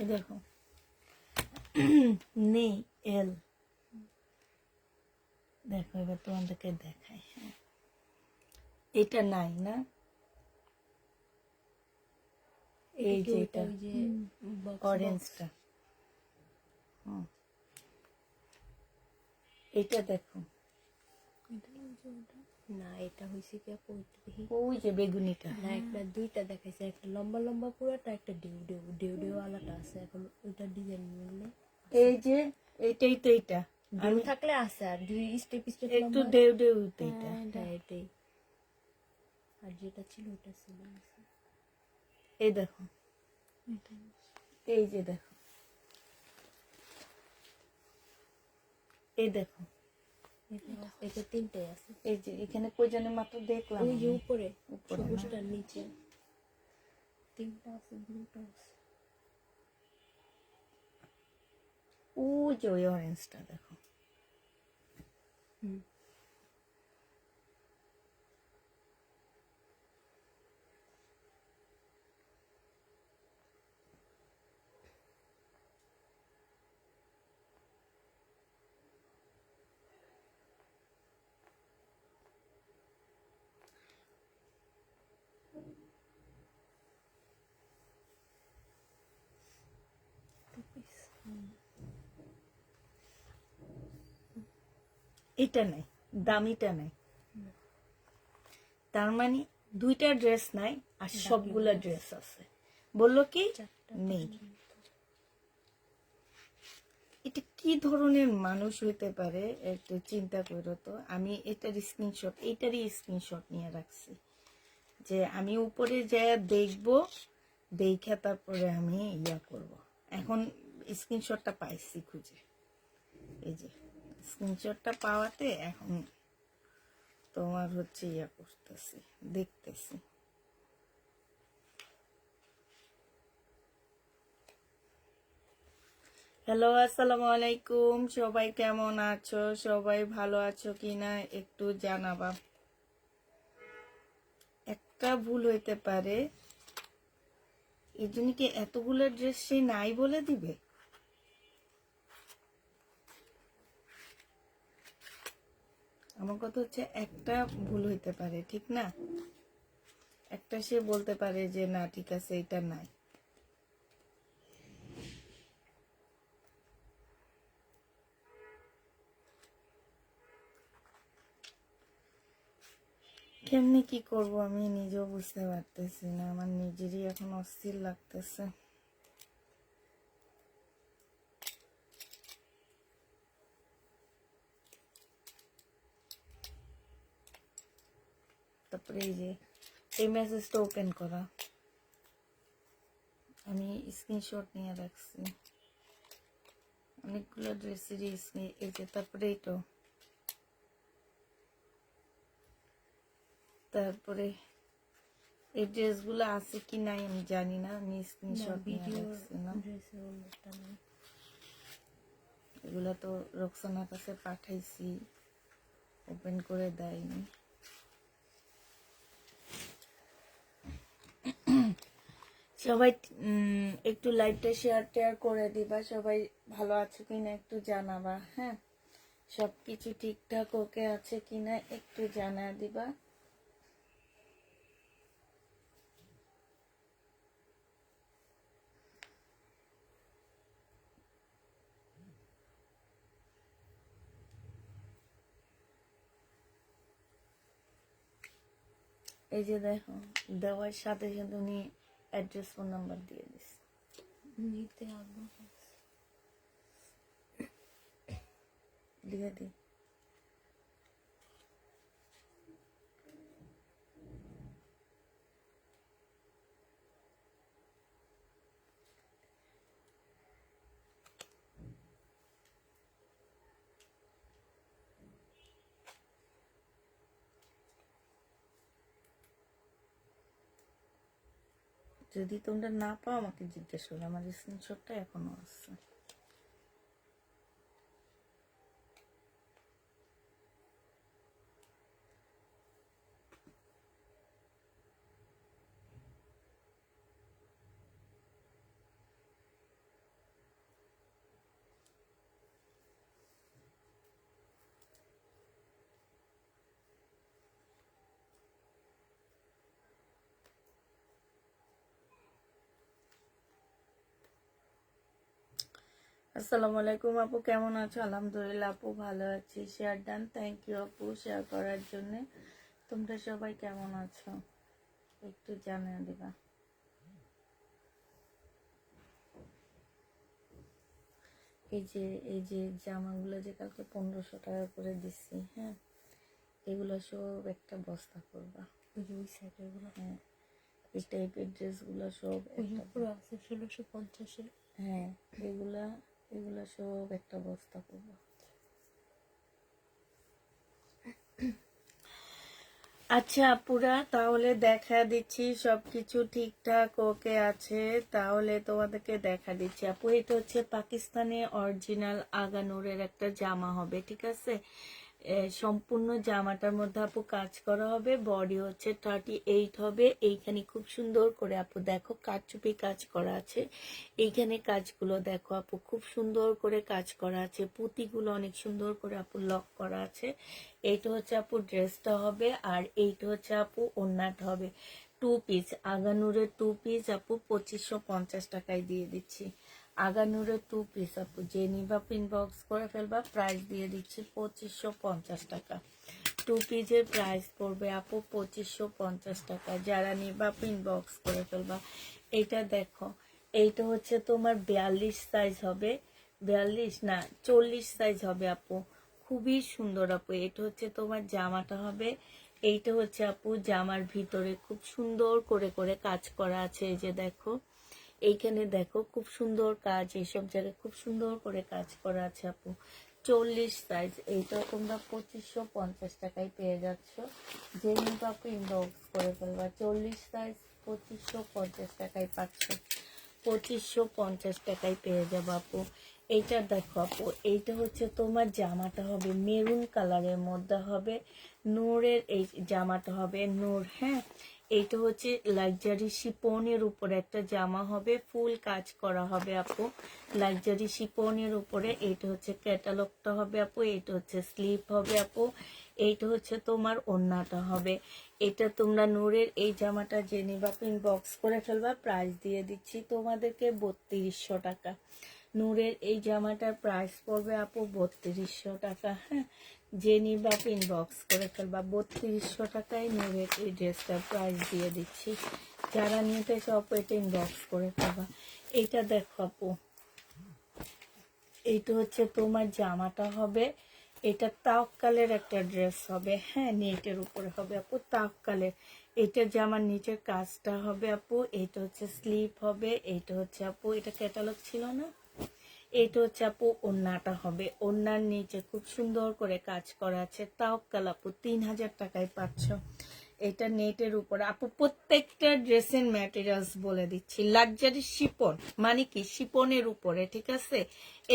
এই দেখো নেই এল, দেখো এবার তোমাদেরকে দেখাই। হ্যাঁ, এটা নাই না, এই যে এটা অরেঞ্জটা, এটা দেখো, না এটা হইছে কি আপু দেখি ওই যে বেগুনিটা, না একটা দুইটা দেখাইছে একটা লম্বা লম্বা পুরাটা একটা ডিউ ডিউ ডিউ ডিউ আলাটা আছে এখন ওইটা ডিজাইন মিললে এই যে এইটাই তো, এইটা ডিউ থাকলে আছে আর দুই স্টেপ স্টেপ একটু লম্বা ডেউ ডেউ এইটা, হ্যাঁ এটাই আর যেটা ছিল ওটা ছিল এই দেখো, এই যে দেখো, এই দেখো, এটা তিনটাই আছে এই যে এখানে কই জানি মাত্র দেখলাম ওই যে আমি। উপরে উপরে না? সবুজটার নিচে তিনটা আছে ব্লুটা আছে ওই যে ওই অরেঞ্জটা দেখো, হুম এটা নাই, দামিটা নাই, তার মানে দুইটা ড্রেস নাই আর সবগুলা ড্রেস আছে, বললো কি নেই। এটা কি ধরনের মানুষ হইতে পারে একটু চিন্তা করো তো। আমি এটার স্ক্রিনশট, এইটারই স্ক্রিনশট নিয়ে রাখছি যে আমি উপরে যা দেখবো, দেখে তারপরে আমি ইয়া করব। এখন স্ক্রিনশটটা পাইছি খুঁজে, এই যে স্ক্রিনশটটা পাওয়াতে এখন তোমার হচ্ছে ইয়া করতেছি, দেখতেছি। হ্যালো, আসসালামু আলাইকুম, সবাই কেমন আছো? সবাই ভালো আছো কিনা একটু জানাবা। একটা ভুল হইতে পারে, এই জন্য কি এতগুলো ড্রেস সে নাই বলে দিবে? আমার কথা হচ্ছে একটা ভুল হইতে পারে, ঠিক না? একটা সে বলতে পারে যে না ঠিক আছে এটা নাই। কেমনি কি করব আমি নিজেও বুঝতে পারতেছি না, আমার নিজেরই এখন অস্থির লাগতেছে। তারপরে এই যে এই মেসেজটা ওপেন করা, আমি স্ক্রিনশট নিয়ে রাখছি অনেকগুলো ড্রেসেরই। এই যে তারপরে এইটা, তারপরে এই ড্রেসগুলো আছে কি নাই আমি জানি না, আমি স্ক্রিনশট নিয়ে রাখছি না। এগুলো তো রোকসানার কাছে পাঠাইছি, ওপেন করে দেয়নি। সবাই একটু লাইভটা শেয়ার টেয়ার করে দিবা, সবাই ভালো আছে কিনা একটু জানাবা। হ্যাঁ, সবকিছু ঠিকঠাক ওকে আছে কিনা একটু জানা দিবা। এই যে দেখো, দেওয়ার সাথে সাথে উনি অ্যাড্রেস ফোন নাম্বার দিয়ে দিস, নিতে আগ্রহ দিয়ে দি। যদি তোমরা না পাও আমাকে জিজ্ঞেস করো, আমার স্ক্রিনশটটা এখনো আছে। আসসালামু আলাইকুম আপু, কেমন আছো? আলহামদুলিল্লাহ আপু, ভালো আছি। শেয়ার ডান, থ্যাংক ইউ আপু শেয়ার করার জন্য। তোমরা সবাই কেমন আছো একটু জানিয়ে দিবা। এই যে এই যে জামাগুলো যে কালকে 1500 টাকা করে দিচ্ছি, হ্যাঁ, এগুলো সব একটা বস্তা করবা। ওই যে ওই সাইডের গুলো হ্যাঁ, এই টাইপের ড্রেসগুলো সব ওই যে একটা, পুরো আছে 1650-এর। হ্যাঁ, এগুলা এগুলা সব একটা বস্তা করবা। আচ্ছা আপুরা, তাহলে দেখা দিচ্ছি সবকিছু ঠিকঠাক ওকে আছে। তাহলে তোমাদেরকে দেখা দিচ্ছি আপু, এটা হচ্ছে পাকিস্তানি অরিজিনাল আগানুরের একটা জামা হবে, ঠিক আছে। সম্পূর্ণ জামাটার মধ্যে আপু কাজ করা হবে। বডি হচ্ছে 38 হবে। এইখানে খুব সুন্দর করে আপু দেখো কারচুপি কাজ করা আছে। এইখানে কাজগুলো দেখো আপু, খুব সুন্দর করে কাজ করা আছে। পুঁতিগুলো অনেক সুন্দর করে আপু লক করা আছে। এইটা হচ্ছে আপু ড্রেসটা হবে, আর এইটা হচ্ছে আপু ওড়নাটা হবে। 2 পিস আগানুরের 2 পিস আপু 2550 টাকায় দিয়ে দিচ্ছি। আগানুরের 2 পিস আপু, যে নিবা ইনবক্স করে ফেলবা, প্রাইস দিয়ে দিচ্ছি 2550 টাকা। 2 পিসের প্রাইস পড়বে আপু 2550 টাকা। যারা নিবা ইনবক্স করে ফেলবা। এইটা দেখো, এইটা হচ্ছে তোমার 42 সাইজ হবে, 42 না 40 সাইজ হবে আপু। খুবই সুন্দর আপু। এটা হচ্ছে তোমার জামাটা হবে। এইটা হচ্ছে আপু জামার ভিতরে খুব সুন্দর করে করে কাজ করা আছে। এই যে দেখো, এইখানে দেখো খুব সুন্দর কাজ, এইসব জায়গায় খুব সুন্দর করে কাজ করা আছে আপু। 40 সাইজ, এইটা তোমরা 2550 টাকায় পেয়ে যাচ্ছ। যে নিবা আপু ইনবক্স করে ফেলবা। 40 সাইজ 2550 টাকায় পাচ্ছ। 2550 টাকায় পেয়ে যাবো আপু। এইটা দেখো আপু, এইটা হচ্ছে তোমার জামাটা হবে মেরুন কালারের মধ্যে হবে। নূরের এই জামাটা হবে নূর, হ্যাঁ। এইটা হচ্ছে লাক্সারি শিপনের উপরে একটা জামা হবে, ফুল কাজ করা হবে আপু। লাক্সারি শিপনের উপরে এইটা হচ্ছে ক্যাটালগটা হবে আপু। এইটা হচ্ছে স্লিপ হবে আপু। এইটা হচ্ছে তোমার ওড়নাটা হবে। এটা তোমরা নূরের এই জামাটা যে নিবা ইনবক্স করে ফেলবা, প্রাইস দিয়ে দিচ্ছি তোমাদেরকে 3200 টাকা। নূরের এই জামাটার প্রাইস পড়বে আপু 3200 টাকা, হ্যাঁ। যে নিবা ইনবক্স করে ফেলবা। 3200 টাকায় নূরের এই ড্রেসটার প্রাইস দিয়ে দিচ্ছি। যারা নিতে চাও আপু এটা ইনবক্স করে ফেলবা। এইটা দেখো আপু, এইটা হচ্ছে তোমার জামাটা হবে। এটা তাওকালের একটা ড্রেস হবে, হ্যাঁ, নেটের উপরে হবে আপু, তাওকালের। এটা জামার নিচের কাজটা হবে আপু। এটা হচ্ছে স্লিপ হবে। এইটা হচ্ছে আপু, এটা ক্যাটালগ ছিল না। এইটা হচ্ছে আপু ওড়নাটা হবে। ওড়নার নিচে খুব সুন্দর করে কাজ করা আছে। তাওকাল আপু 3000 টাকায় পাচ্ছ। এটা নেটের উপরে আপু। প্রত্যেকটা ড্রেসের ম্যাটেরিয়ালস বলে দিচ্ছি, লাক্সারি শিপন, মানে কি শিপনের উপরে, ঠিক আছে।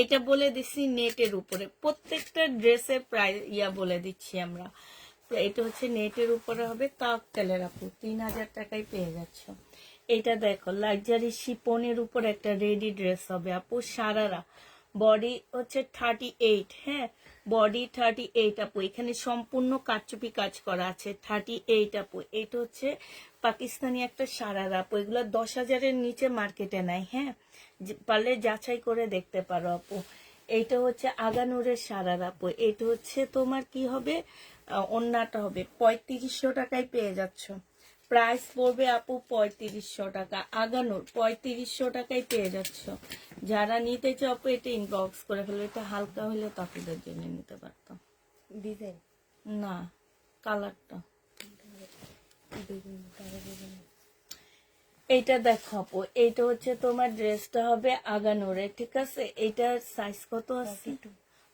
এটা বলে দিচ্ছি নেটের উপরে। প্রত্যেকটা ড্রেসের প্রাইস বলে দিচ্ছি আমরা। এটা হচ্ছে নেটের উপরে হবে, তাওকালের আপু 3000 টাকায় পেয়ে যাচ্ছ। এটা দেখো লাক্সারি শিপনের উপর একটা রেডি ড্রেস হবে আপু, সারারা। বডি হচ্ছে 38, হ্যাঁ, বডি 38 আপু। এখানে সম্পূর্ণ কারচুপি কাজ করা আছে। 38 আপু। এটা হচ্ছে পাকিস্তানি একটা সারারা আপু। এগুলো 10,000-এর নিচে মার্কেটে নাই, হ্যাঁ, পারলে যাচাই করে দেখতে পারো আপু। এইটা হচ্ছে আগানুরের সারারা আপু। এটা হচ্ছে তোমার কি হবে, ওড়নাটা হবে। 3500 টাকায় পেয়ে যাচ্ছ। প্রাইস পড়বে আপু 3500 টাকা। আগানোর 3500 টাকায় পেয়ে যাচ্ছ। যারা নিতে চাও আপু এটা ইনবক্স করে ফেলো। এটা হালকা হলে তাকুদের জন্য নিতে পারতাম। ডিজাইন না, কালারটা। এইটা দেখো আপু, এইটা হচ্ছে তোমার ড্রেসটা হবে আগানোরের, ঠিক আছে। এইটার সাইজ কত আছে?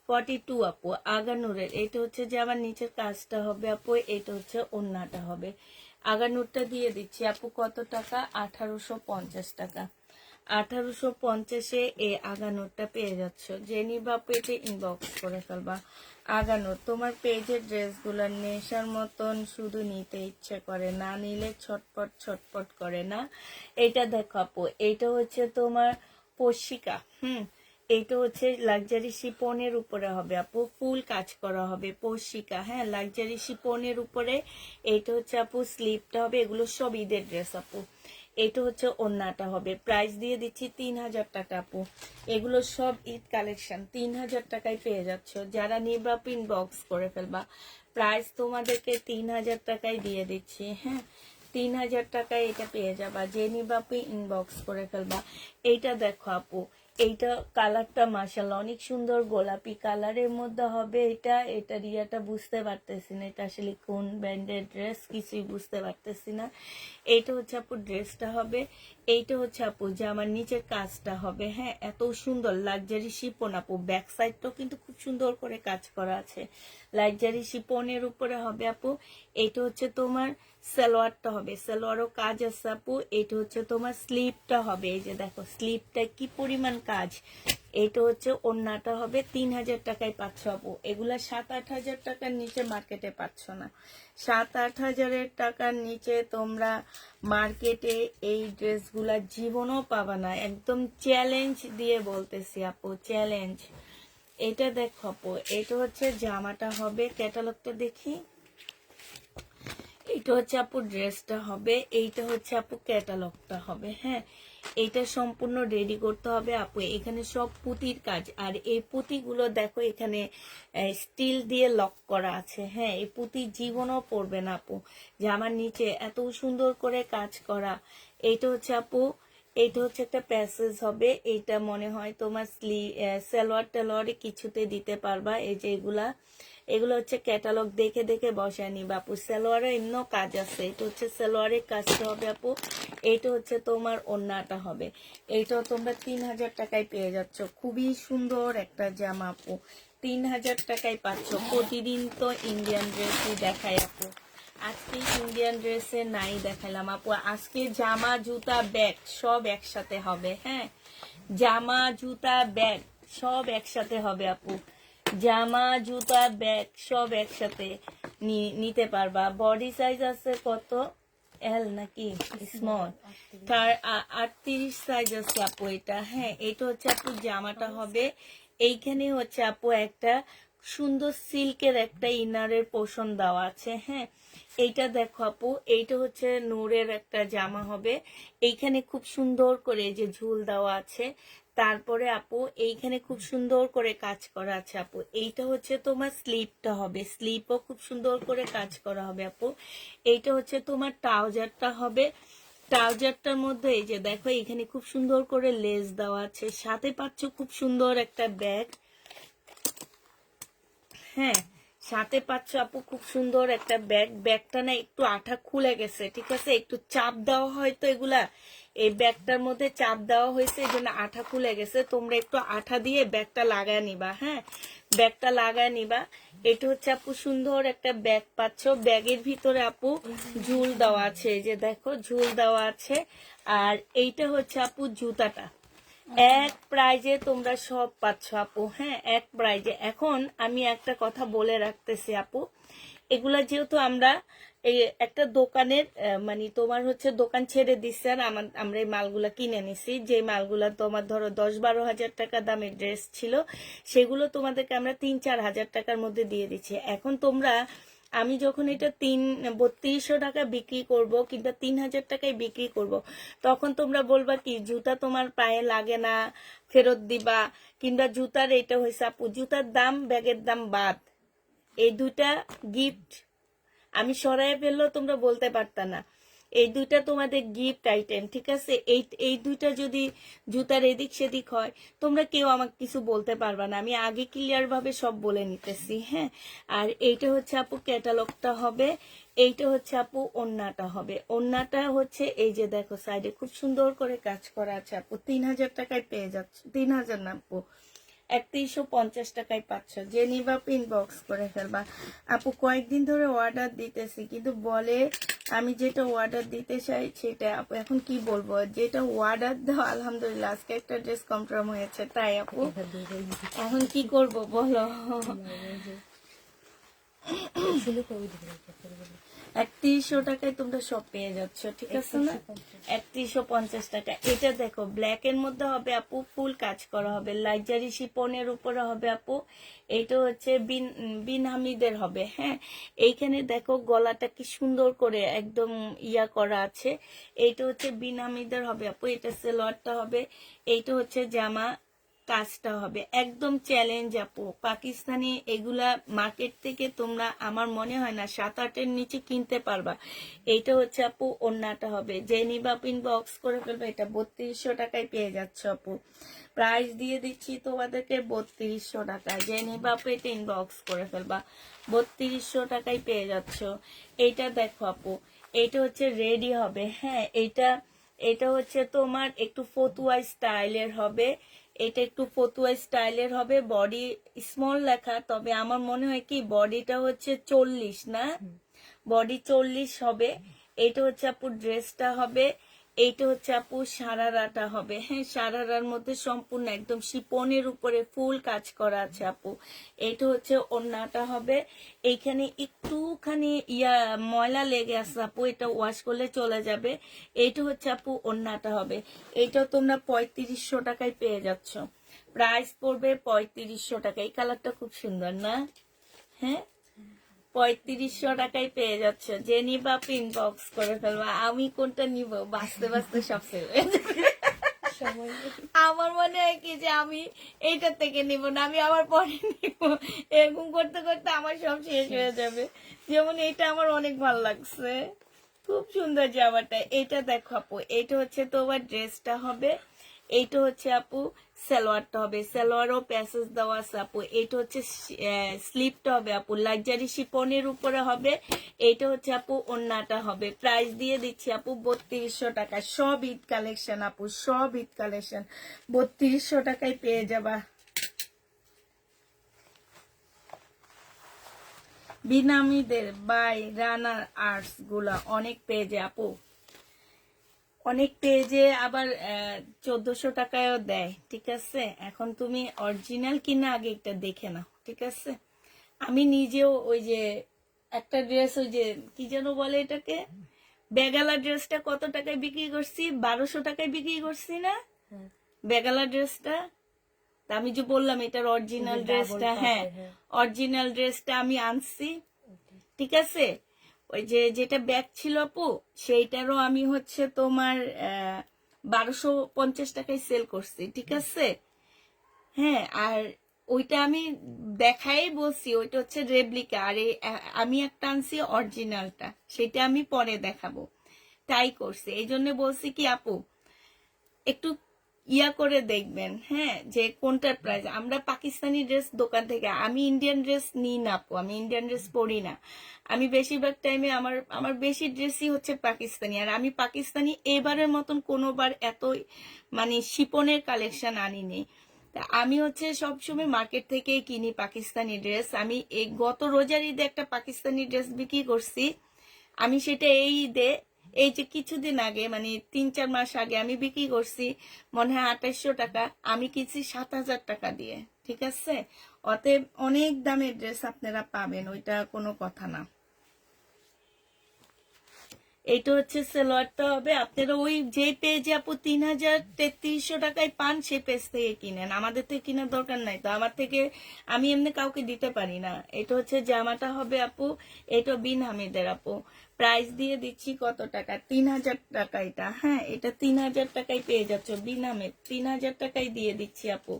42 আপু, আগানুরের। এটা হচ্ছে যে আমার নিচের কাজটা হবে আপু। এটা হচ্ছে ওড়নাটা হবে। আগানুরটা দিয়ে দিচ্ছি আপু কত টাকা? 1850 টাকা। 1850-এ এই আগানুরটা পেয়ে যাচ্ছ। যে নিবা আপু এটা ইনবক্স করে ফেলবা। আগানুর তোমার পেজের ড্রেসগুলো নেশার মতন, শুধু নিতে ইচ্ছে করে, না নিলে ছটপট ছটপট করে না। এটা দেখো আপু, এইটা হচ্ছে তোমার পশিকা, এইটা হচ্ছে লাক্সারি শিপনের উপরে হবে আপু, ফুল কাজ করা হবে, পশিকা, হ্যাঁ, লাক্সারি শিপনের উপরে। এইটা হচ্ছে আপু স্লিপটা হবে। এগুলো সব ঈদের ড্রেস আপু। এটা হচ্ছে ওড়নাটা হবে, প্রাইস দিয়ে দিচ্ছি 3000 টাকা আপু। এগুলো সব ঈদ কালেকশন, 3000 টাকায় পেয়ে যাচ্ছ। যারা নিবা ইনবক্স করে ফেলবা, প্রাইস তোমাদেরকে 3000 টাকায় দিয়ে দিচ্ছি। হ্যাঁ, 3000 টাকায় এটা পেয়ে যাবা, যে নিবা ইনবক্স করে ফেলবা। এইটা দেখো আপু, এইটা কালারটা মাশাআল্লাহ অনেক সুন্দর, গোলাপি কালারের মধ্যে হবে। এটা রিয়াটা বুঝতে পারতেছি না এটা আসলে কোন ব্র্যান্ডের ড্রেস, কিছুই বুঝতে পারতেছি না। এইটা হচ্ছে আপু ড্রেসটা হবে, এইটা হচ্ছে আপু জামার নিচের কাজটা হবে। হ্যাঁ, এত সুন্দর লাক্সারি শিপন আপু, ব্যাক সাইডটাও কিন্তু খুব সুন্দর করে কাজ করা আছে, লাক্সারি শিপনের উপরে হবে আপু। এইটা হচ্ছে তোমার সালোয়ারটা হবে, সালোয়ারও কাজ আছে আপু। এইটা হচ্ছে তোমার স্লিপটা হবে, এই যে দেখো স্লিপটা কি পরিমাণ কাজ। এইটা হচ্ছে ওড়নাটা হবে। 3000 টাকায় পাচ্ছ আপু। এগুলা 7-8 হাজার টাকার নিচে মার্কেটে পাচ্ছ না। 7-8 হাজারের টাকার নিচে তোমরা মার্কেটে এই ড্রেসগুলা জীবনও পাবা না, একদম চ্যালেঞ্জ দিয়ে বলতেছি আপু, চ্যালেঞ্জ। এটা দেখো আপু, এটা হচ্ছে জামাটা হবে, ক্যাটালগটা দেখি। এটা হচ্ছে আপু ড্রেসটা হবে, এইটা হচ্ছে আপু ক্যাটালগটা হবে। হ্যাঁ, এইটা সম্পূর্ণ রেডি করতে হবে আপু। এখানে সব পুঁতির কাজ, আর এই পুঁতিগুলো দেখো এখানে স্টিল দিয়ে লক করা আছে। হ্যাঁ, এই পুঁতি জীবনও পড়বে না আপু। জামার নিচে এত সুন্দর করে কাজ করা। এইটা হচ্ছে আপু, এইটা হচ্ছে একটা প্যাসেজ হবে। এইটা মনে হয় তোমার সালোয়ার টালোয়ারে কিছুতে দিতে পারবা। এই যে এগুলো হচ্ছে ক্যাটালগ দেখে দেখে বসায় নিবা আপু। সালোয়ারে এমনও কাজ আছে, এটা হচ্ছে সালোয়ারের কাজটা হবে আপু। এইটা হচ্ছে তোমার ওড়নাটা হবে। এইটাও তোমরা 3000 টাকায় পেয়ে যাচ্ছ। খুবই সুন্দর একটা জামা আপু, 3000 টাকায় পাচ্ছ। প্রতিদিন তো ইন্ডিয়ান ড্রেসই দেখায় আপু, আজকে ইন্ডিয়ান ড্রেসে নাই দেখালাম আপু। আজকে জামা জুতা ব্যাগ সব একসাথে হবে। হ্যাঁ, জামা জুতা ব্যাগ সব একসাথে হবে আপু। জামা জুতা ব্যাগ সব একসাথে নিতে পারবা। বডি সাইজ আছে কত, এল নাকি স্মল? 38 সাইজ আছে আপু এটা। হ্যাঁ, এটা হচ্ছে আপু জামাটা হবে। এইখানে হচ্ছে আপু একটা সুন্দর সিল্কের একটা ইনারের পোষণ দেওয়া আছে। হ্যাঁ, এইটা দেখো আপু, এইটা হচ্ছে নূরের একটা জামা হবে। এইখানে খুব সুন্দর করে যে ঝুল দেওয়া আছে। তারপরে আপু এইখানে খুব সুন্দর করে কাজ করা আছে আপু। এইটা হচ্ছে তোমার স্লিপটা হবে, স্লিপও খুব সুন্দর করে কাজ করা হবে আপু। এইটা হচ্ছে তোমার ট্রাউজারটা হবে। ট্রাউজারটার মধ্যে এই যে দেখো এখানে খুব সুন্দর করে লেস দেওয়া আছে, সাথে পাচ্ছ খুব সুন্দর একটা ব্যাগ। হ্যাঁ, সাথে পাচ্ছ আপু খুব সুন্দর একটা ব্যাগ। ব্যাগটা না একটু আঠা খুলে গেছে, ঠিক আছে, একটু চাপ দেওয়া হয়তো এগুলা, এই ব্যাগটার মধ্যে চাপ দেওয়া হয়েছে, এই জন্য আঠা খুলে গেছে। তোমরা একটু আঠা দিয়ে ব্যাগটা লাগায় নিবা। হ্যাঁ, ব্যাগটা লাগায় নিবা। এটা হচ্ছে আপু সুন্দর একটা ব্যাগ পাচ্ছ। ব্যাগের ভিতরে আপু ঝুল দেওয়া আছে, এই যে দেখো ঝুল দেওয়া আছে। আর এইটা হচ্ছে আপু জুতাটা, এক প্রাইজে তোমরা সব পাচ্ছ আপু। হ্যাঁ, এক প্রাইজে। এখন আমি একটা কথা বলে রাখতেছি আপু, এগুলা যেহেতু আমরা এই একটা দোকানের মানে তোমার হচ্ছে দোকান ছেড়ে দিচ্ছে, আর আমরা এই মালগুলা কিনে নিছি। যে মালগুলা তোমার ধরো 10-12 হাজার টাকা দামের ড্রেস ছিল, সেগুলো তোমাদেরকে আমরা 3-4 হাজার টাকার মধ্যে দিয়ে দিচ্ছি। এখন তোমরা, আমি যখন এটা 3200 টাকা বিক্রি করব কিংবা 3000 টাকায় বিক্রি করব, তখন তোমরা বলবা কি জুতা তোমার পায়ে লাগে না, ফেরত দিবা। কিংবা জুতার এটা হয়েছে আপু, জুতার দাম ব্যাগের দাম বাদ, এই দুইটা গিফট আমি সরাই ফেললেও তোমরা বলতে পারতা না। এই দুইটা তোমাদের গিফট আইটেম, ঠিক আছে। এই দুইটা যদি জুতার এদিক সেদিক হয়, তোমরা কেউ আমাকে কিছু বলতে পারবা না। আমি আগে ক্লিয়ার ভাবে সব বলে নিতেছি। হ্যাঁ, আর এইটা হচ্ছে আপু ক্যাটালগটা হবে। এইটা হচ্ছে আপু ওড়নাটা হবে। ওড়নাটা হচ্ছে এই যে দেখো সাইডে খুব সুন্দর করে কাজ করা আছে আপু। 3000 টাকায় পেয়ে যাচ্ছে, 3000 না আপু, 3150 টাকায় পাচ্ছ। যে নিবা ইনবক্স করে ফেলবা আপু। কয়েকদিন ধরে অর্ডার দিতেছি, কিন্তু বলে আমি যেটা অর্ডার দিতে চাই সেটা আপু এখন কি বলবো, যেটা অর্ডার দাও আলহামদুলিল্লাহ আজকে একটা ড্রেস কনফার্ম হয়েছে, তাই আপু এখন কি করব বলো। ৩১০০ টাকায় তোমরা সব পেয়ে যাচ্ছ, ঠিক আছে না? ৩১৫০ টাকা। এটা দেখো ব্ল্যাক এর মধ্যে হবে আপু, ফুল কাজ করা হবে, লাইজারি শিপনের উপরে হবে আপু। এইটা হচ্ছে বিন হামিদের হবে। হ্যাঁ, এইখানে দেখো গলাটা কি সুন্দর করে একদম ইয়া করা আছে। এইটা হচ্ছে বিন হামিদের হবে আপু। এটা সালোয়ারটা হবে, এইটা হচ্ছে জামা, কাজটা হবে একদম চ্যালেঞ্জ আপু। পাকিস্তানি এগুলা মার্কেট থেকে তোমরা আমার মনে হয় না ৭-৮-এর নিচে কিনতে পারবা। এইটা হচ্ছে আপু ওড়নাটা হবে, যে নিবা ইনবক্স করে ফেলবে। এটা ৩২০০ টাকায় পেয়ে যাচ্ছ আপু। প্রাইস দিয়ে দিচ্ছি তোমাদেরকে ৩২০০ টাকা, যে নিবা আপু এটা ইনবক্স করে ফেলবা। ৩২০০ টাকায় পেয়ে যাচ্ছ। এইটা দেখো আপু, এইটা হচ্ছে রেডি হবে। হ্যাঁ, এটা হচ্ছে তোমার একটু ফতুয়া স্টাইলের হবে। এটা একটু ফতুয়া স্টাইলের হবে, বডি স্মল লেখা, তবে আমার মনে হয় কি বডিটা হচ্ছে 40 না, বডি 40 হবে। এটা হচ্ছে আপু ড্রেসটা হবে। এইটা হচ্ছে আপু সারারাটা হবে। হ্যাঁ, সারারার মধ্যে সম্পূর্ণ একদম শিপনের উপরে ফুল কাজ করা আছে আপু। এটা হচ্ছে ওড়নাটা হবে। এইখানে একটুখানি ময়লা লেগে আছে আপু, এটা ওয়াশ করলে চলে যাবে। এইটা হচ্ছে আপু ওড়নাটা হবে। এইটাও তোমরা ৩৫০০ টাকায় পেয়ে যাচ্ছ। প্রাইস পড়বে ৩৫০০ টাকা। এই কালারটা খুব সুন্দর না? হ্যাঁ, ৩৫০০ টাকায় পেয়ে যাচ্ছ। যে নিবা ইনবক্স করে ফেলবা। আমি কোনটা নিব, বাঁচতে বাঁচতে সব সেল হয়ে যাবে। আমার মনে হয় কি যে আমি এইটা থেকে নিব না, আমি আবার পরে নিব। এরকম করতে করতে আমার সব শেষ হয়ে যাবে। যেমন এটা আমার অনেক ভালো লাগছে, খুব সুন্দর জামাটা। এটা দেখো আপু, এটা হচ্ছে তোমার ড্রেসটা হবে। এইটা হচ্ছে আপু সালোয়ারটা হবে, সালোয়ারও প্যাসেজ দেওয়া আছে আপু। এইটা হচ্ছে স্লিপটা হবে আপু, লাক্সারি শিপনের উপরে হবে। এইটা হচ্ছে আপু ওড়নাটা হবে। প্রাইস দিয়ে দিচ্ছি আপু ৩২০০ টাকা। সব ঈদ কালেকশন আপু, সব ঈদ কালেকশন ৩২০০ টাকায় পেয়ে যাবা। বিনামীদের বাই রানার আর্টস গুলা অনেক পেজে আপু, অনেক পেজে আবার ১৪০০ টাকায়ও দেয়, ঠিক আছে? এখন তুমি অরিজিনাল কিনা আগে একটা দেখে নাও, ঠিক আছে? আমি নিজেও ওই যে একটা ড্রেস, ওই যে কি যেন বলে এটাকে, বেগালা ড্রেসটা কত টাকায় বিক্রি করছি? ১২০০ টাকায় বিক্রি করছি না বেগালা ড্রেসটা? তা আমি যে বললাম এটার অরিজিনাল ড্রেসটা, হ্যাঁ অরিজিনাল ড্রেসটা আমি আনছি, ঠিক আছে? ওই যে যেটা ব্যাগ ছিল আপু, সেইটারও আমি হচ্ছে তোমার ১২৫০ টাকায় সেল করছি, ঠিক আছে? হ্যাঁ, আর ওইটা আমি দেখাই বলছি ওইটা হচ্ছে রেপ্লিকা, আর আমি একটা আনছি অরিজিনালটা, সেটা আমি পরে দেখাবো। তাই করছি, এই জন্য বলছি কি আপু একটু করে দেখবেন, হ্যাঁ, যে কোনটার প্রাইস। আমরা পাকিস্তানি ড্রেস দোকান থেকে, আমি ইন্ডিয়ান ড্রেস নিই না আপু, আমি ইন্ডিয়ান ড্রেস পরি না। আমি বেশিরভাগ টাইমে আমার আমার বেশি ড্রেসই হচ্ছে পাকিস্তানি। আর আমি পাকিস্তানি এবারের মতন কোনোবার এত মানে শিপনের কালেকশন আনিনি। তা আমি হচ্ছে সবসময় মার্কেট থেকেই কিনি পাকিস্তানি ড্রেস। আমি এই গত রোজার ঈদে একটা পাকিস্তানি ড্রেস বিক্রি করছি। আমি সেটা এই ঈদে, এই যে কিছুদিন আগে মানে ৩-৪ মাস আগে আমি বিক্রি করছি মনে হয় ২৮০০ টাকা, আমি কিনছি ৭০০০ টাকা দিয়ে, ঠিক আছে? অতএব অনেক দামের ড্রেস আপনারা পাবেন, ওইটা কোনো কথা না। এইটা হচ্ছে সালোয়ারটা হবে। আপনারা ওই যে পেজে আপু ৩৩০০ টাকায় পান, সে পেজ থেকে কিনেন, আমাদের থেকে কেনার দরকার নাই। তো আমার থেকে আমি এমনি কাউকে দিতে পারি না। এটা হচ্ছে জামাটা হবে আপু, এটা বিন হামিদের আপু। প্রাইস দিয়ে দিচ্ছি কত টাকা? ৩০০০ টাকা এটা। হ্যাঁ, এটা ৩০০০ টাকায় পেয়ে যাচ্ছ বিন হামিদ, ৩০০০ টাকায় দিয়ে দিচ্ছি আপু।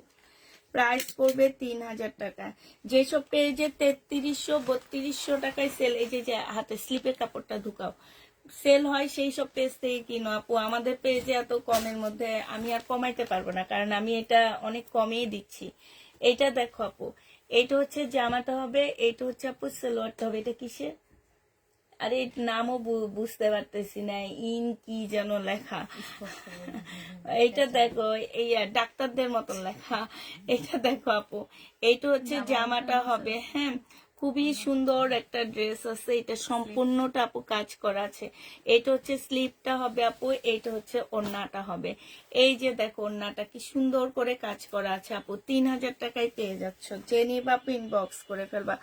প্রাইস পড়বে ৩০০০ টাকা। যেসব পেজে ৩৩০০-৩২০০ টাকায় সেল, এই যে যে হাতে স্লিপের কাপড়টা ঢুকাও, সেল হয়, সেই সব পেজ থেকে কিনো আপু। আমাদের পেজে এত কমের মধ্যে আমি আর কমাইতে পারবো না, কারণ আমি এটা অনেক কমেই দিচ্ছি। এইটা দেখো আপু, এইটা হচ্ছে জামাটা হবে, এইটা হচ্ছে আপু সালোয়ারটা হবে। এটা কিসের? আরে নামও বুঝতে পারতেছি না, ইন কি যেন লেখা। এইটা দেখো, এই ডাক্তারদের মতন লেখা। এটা দেখো আপু, এইটা হচ্ছে জামাটা হবে। হ্যাঁ, খুবই সুন্দর একটা ড্রেস আছে, এটা সম্পূর্ণটা আপু কাজ করা আছে। এটা হচ্ছে স্লিপটা হবে আপু, এইটা হচ্ছে ওড়নাটা হবে। এই যে দেখো ওড়নাটা কি সুন্দর করে কাজ করা আছে আপু। ৩০০০ টাকায় পেয়ে যাচ্ছ, যে নিবা ইনবক্স করে ফেলবা।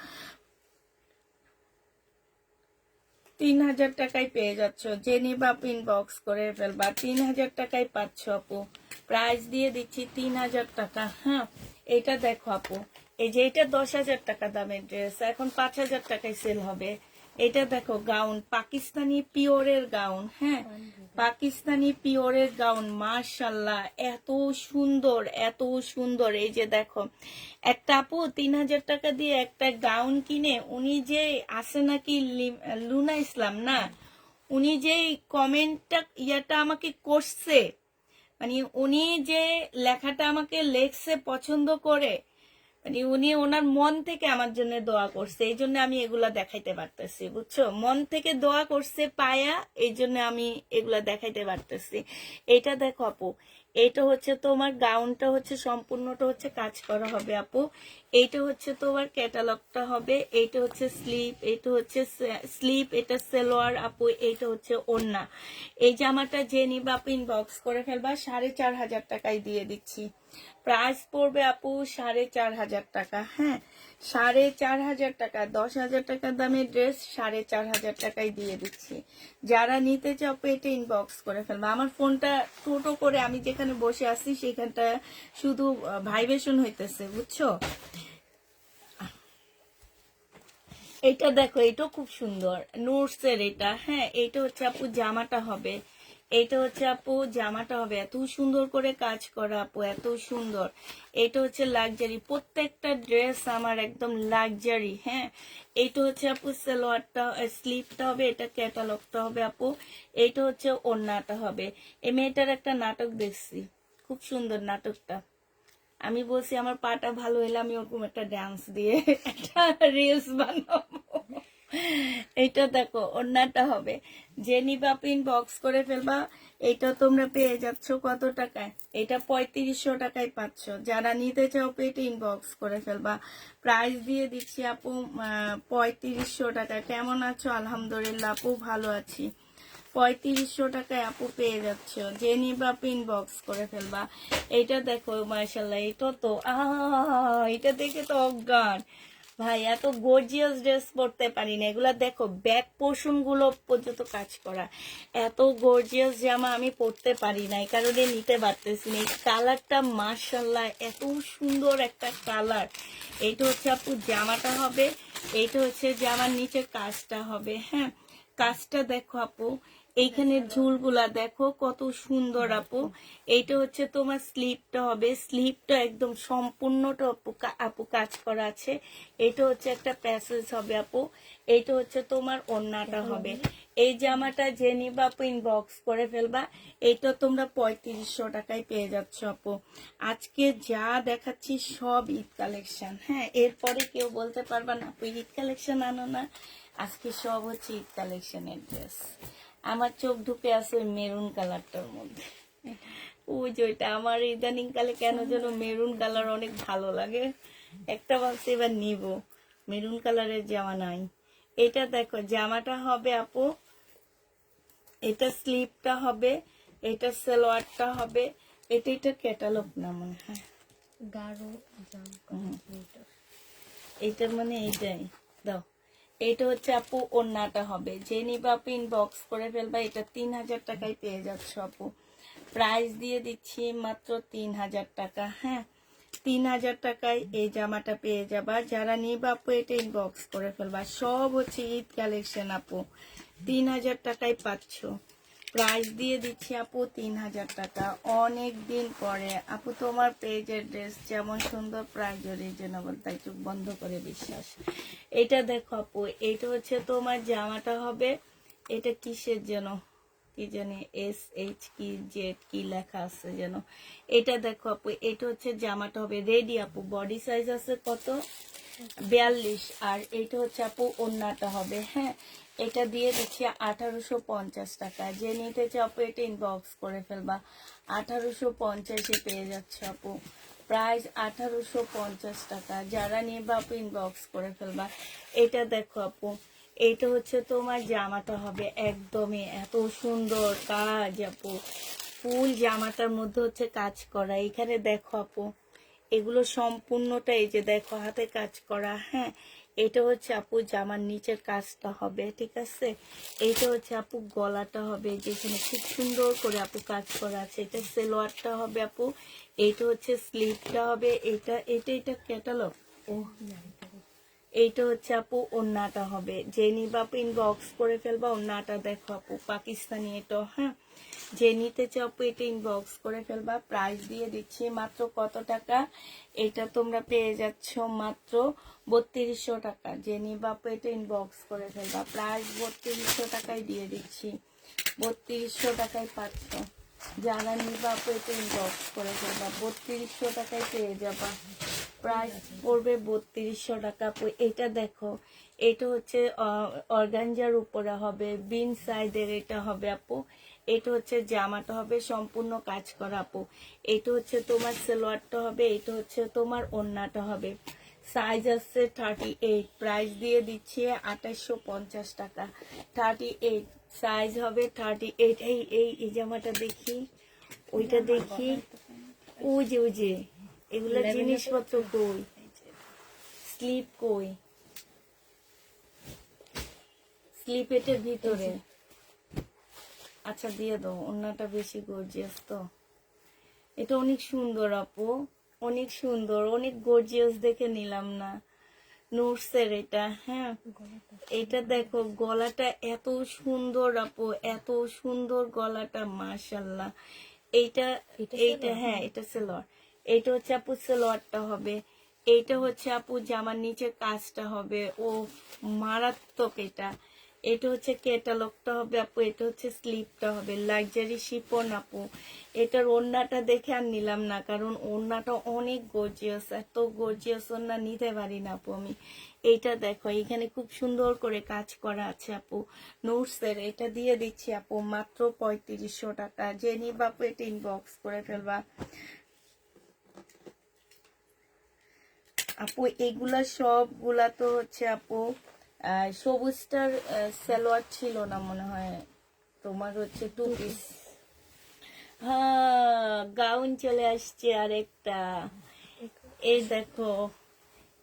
3000 টাকায় পেয়ে যাচ্ছ, যে নিবা ইনবক্স করে ফেলবা। 3000 টাকায় পাচ্ছ আপু, প্রাইস দিয়ে দিচ্ছি 3000 টাকা। হ্যাঁ, এটা দেখো আপু, এই যে এটা 10,000 টাকা দামের ড্রেস, এখন 5000 টাকায় সেল হবে। এটা দেখো গাউন, পাকিস্তানি পিওরের গাউন। হ্যাঁ, পাকিস্তানি পিওরের গাউন, মাশাল্লাহ এত সুন্দর, এত সুন্দর। এই যে দেখো, একটা আপু 3000 টাকা দিয়ে একটা গাউন কিনে, উনি যে আছে নাকি লুনা ইসলাম না, উনি যে কমেন্টটা ইয়াটা আমাকে করছে, মানে উনি যে লেখাটা আমাকে লেখছে পছন্দ করে, মানে উনি ওনার মন থেকে আমার জন্য দোয়া করছে, এই জন্য আমি এগুলা দেখাইতে পারতেছি, বুঝছো? মন থেকে দোয়া করছে পায়া, এই জন্য আমি এগুলা দেখাইতে পারতেছি। এটা দেখো আপু, এটা হচ্ছে তোমার গাউনটা হচ্ছে সম্পূর্ণটা হচ্ছে কাজ করা হবে আপু। এইটা হচ্ছে তোমার ক্যাটালগটা হবে, এইটা হচ্ছে স্লিপ, এটা হচ্ছে স্লিপ, এটা সেলোয়ার আপু, এইটা হচ্ছে ওড়না। এই জামাটা যে নিবা আপু ইনবক্স করে ফেলবা, 4500 টাকায় দিয়ে দিচ্ছি। প্রাইস পড়বে আপু 4500 টাকা। হ্যাঁ, 4500 টাকা, 10,000 টাকার দামের ড্রেস 4500 টাকায় দিয়ে দিচ্ছি। যারা নিতে চাও পেটে ইনবক্স করে ফেলবে। আমার ফোনটা টোটো করে আমি যেখানে বসে আছি সেখানটা শুধু ভাইব্রেশন হইতেছে, বুঝছো? এটা দেখো, এটা খুব সুন্দর, নোটসের এটা। হ্যাঁ, এটা হচ্ছে আপু জামাটা হবে, এটা হচ্ছে আপু জামাটা হবে, এত সুন্দর করে কাজ করা আপু, এত সুন্দর। এটা হচ্ছে লাক্সারি, প্রত্যেকটা ড্রেস আমার একদম লাক্সারি। হ্যাঁ, এইটা হচ্ছে আপু সালোয়ারটা, স্লিপটা হবে, এটা ক্যাটালগটা হবে আপু, এইটা হচ্ছে ওড়নাটা হবে। এই মেয়েটার একটা নাটক দেখছি, খুব সুন্দর নাটকটা। আমি বলছি আমার পাটা ভালো হলে আমি ওরকম একটা ডান্স দিয়ে একটা রিলস বানাবো। এইটা দেখো, ওড়নাটা হবে, যে নিবা ইনবক্স করে ফেলবা। এটা তোমরা পেয়ে যাচ্ছ কত টাকায়? এটা 3500 টাকায় পাচ্ছ। যারা নিতে চাও পেটে ইনবক্স করে ফেলবা। প্রাইস দিয়ে দিচ্ছি আপু 3500 টাকা। কেমন আছো? আলহামদুলিল্লাহ আপু, ভালো আছি। 3500 টাকায় আপু পেয়ে যাচ্ছ, যে নিবা ইনবক্স করে ফেলবা। এইটা দেখো মাশাল্লাহ, এটা তো এটা দেখে তো অজ্ঞান ভাই, এত গর্জিয়াস ড্রেস পরতে পারি না। এগুলা দেখো, ব্যাক পোর্শন গুলো পর্যন্ত কাজ করা, এত গর্জিয়াস জামা আমি পরতে পারি না, এই কারণে নিতে পারতেছি না। এই কালারটা মাশাল্লাহ এত সুন্দর একটা কালার। এইটা হচ্ছে আপু জামাটা হবে, এইটা হচ্ছে জামার নিচে কাজটা হবে। হ্যাঁ, কাজটা দেখো আপু, এইখানে ঝুলগুলা দেখো কত সুন্দর আপু। এইটা হচ্ছে তোমার স্লিপটা হবে, স্লিপটা একদম সম্পূর্ণটা আপু কাজ করা আছে। এটা হচ্ছে একটা প্যাসেজ হবে আপু, এইটা হচ্ছে তোমার ওড়নাটা হবে। এই জামাটা যে নিবা আপু ইনবক্স করে ফেলবা। এইটা তোমরা 3500 টাকায় পেয়ে যাচ্ছ আপু। আজকে যা দেখাচ্ছি সব ঈদ কালেকশন। হ্যাঁ, এরপরে কেউ বলতে পারবা না আপু ঈদ কালেকশন আনো না। আজকে সব হচ্ছে ঈদ কালেকশনের ড্রেস। আমার চোখ ঢুকে আছে ওই মেরুন কালারটার মধ্যে, ওই যে ওইটা আমার ইদানিং কালে কেন যেন মেরুন কালার অনেক ভালো লাগে। একটা ভাবছি এবার নিব, মেরুন কালারের জামা নাই। এটা দেখো, জামাটা হবে আপু, এটা স্লিপটা হবে, এটা সালোয়ারটা হবে, এটা ক্যাটালগ না মনে হয়, গাঢ় জাম এটা। এইটার মানে এইটাই দাও। এইটা হচ্ছে আপু ওড়নাটা হবে, যে নিবা আপু ইনবক্স করে ফেলবা। এটা 3000 টাকায় পেয়ে যাচ্ছ আপু। প্রাইস দিয়ে দিচ্ছি মাত্র 3000 টাকা। হ্যাঁ, 3000 টাকায় এই জামাটা পেয়ে যাবা। যারা নিবা আপু এটা ইনবক্স করে ফেলবা। সব হচ্ছে ঈদ কালেকশন আপু, 3000 টাকায় পাচ্ছ। প্রাইস দিয়ে দিচ্ছি আপু 3000 টাকা। অনেক দিন পরে আপু তোমার পেজের ড্রেস যেমন সুন্দর, প্রাইস রিজনেবল, তাই চোখ বন্ধ করে বিশ্বাস। এটা দেখো আপু, এটা হচ্ছে তোমার জামাটা হবে, এটা কিসের যেন কি জানি SH কি জেড কি লেখা আছে যেন। এটা দেখো আপু, এটা হচ্ছে জামাটা হবে রেডি আপু। বডি সাইজ আছে কত? 42। আর এইটা হচ্ছে আপু ওড়নাটা হবে। হ্যাঁ, এটা দিয়ে দিচ্ছি 1850 টাকা। যে নিতে চাও আপু এটা ইনবক্স করে ফেলবা। 1850-এ পেয়ে যাচ্ছে আপু। প্রাইস 1850 টাকা। যারা নিবা আপু ইনবক্স করে ফেলবা। এটা দেখো আপু, এইটা হচ্ছে তোমার জামাটা হবে, একদমই এত সুন্দর কাজ আপু। ফুল জামাটার মধ্যে হচ্ছে কাজ করা। এখানে দেখো আপু, এগুলো সম্পূর্ণটা এই যে দেখো হাতে কাজ করা। হ্যাঁ, এটা হচ্ছে আপু জামার নিচের কাজটা হবে, ঠিক আছে। এইটা হচ্ছে আপু গলাটা হবে, যেখানে খুব সুন্দর করে আপু কাজ করা আছে। এটা সেলোয়ারটা হবে আপু, এইটা হচ্ছে স্লিভটা হবে। এটা এটা এটা ক্যাটালগ। ও, এইটা হচ্ছে আপু ওন্নাটা হবে। যে নিবা আপু ইনবক্স করে ফেলবা। ওন্নাটা দেখো আপু পাকিস্তানি এটা, হ্যাঁ। যে নিতে চাও আপু এটা ইনবক্স করে ফেলবা। প্রাইস দিয়ে দিচ্ছি মাত্র কত টাকা, এটা তোমরা পেয়ে যাচ্ছ মাত্র 3200 টাকা। যে নিবা আপু এটা ইনবক্স করে ফেলবা। প্রাইস 3200 টাকায় দিয়ে দিচ্ছি, 3200 টাকায় পাচ্ছ। যারা নিবা আপু এটা ইনবক্স করে ফেলবা, 3200 টাকায় পেয়ে যাবা। প্রাইস পড়বে 3200 টাকা আপু। এটা দেখো, এটা হচ্ছে অর্গানজার উপরে হবে, বিন সাইডের এটা হবে আপু। এটা হচ্ছে জামাটা হবে সম্পূর্ণ কাজ করা আপু। এটা হচ্ছে তোমার সালোয়ারটা হবে, এটা হচ্ছে তোমার ওড়নাটা হবে। সাইজ আছে 38, প্রাইস দিয়ে দিচ্ছি 2850 টাকা। 38 সাইজ হবে 38। এই এই এই জামাটা দেখি, ওইটা দেখি, ওই যে ওই যে এগুলা জিনিসপত্র কই, স্লিপ কই, স্লিপ এটার ভিতরে। আচ্ছা দিয়ে দাও, ওন্নাটা বেশি গর্জিয়াস তো। এটা অনেক সুন্দর আপু, অনেক সুন্দর, অনেক গর্জিয়াস দেখে নিলাম না নোটসের এটা, হ্যাঁ। এটা দেখো গলাটা এত সুন্দর আপু, এত সুন্দর গলাটা, মাশাল্লাহ। এইটা এইটা হ্যাঁ এটা সেলোয়ার। এইটা হচ্ছে আপু সেলোয়ারটা হবে। এইটা হচ্ছে আপু জামার নিচের কাজটা হবে। ও মারাত্মক এটা। এটা হচ্ছে ক্যাটালগটা হবে আপু, এটা হচ্ছে স্লিপটা হবে, লাক্সারি শিপন আপু। এটার ওড়নাটা দেখে আর নিলাম না, কারণ ওড়নাটা অনেক গর্জিয়াস, এত গর্জিয়াস ওড়না নিতে পারি না আপু আমি। এইটা দেখো এখানে খুব সুন্দর করে কাজ করা আছে আপু নোটসের। এটা দিয়ে দিচ্ছি আপু মাত্র 3500 টাকা। যে নিবা আপু এটা ইনবক্স করে ফেলবা আপু। এগুলা সবগুলা তো হচ্ছে আপু সবুজটার সালোয়ার ছিল না মনে হয়, তোমার হচ্ছে টু পিস। হ্যাঁ গাউন চলে আসছে আরেকটা। এই দেখো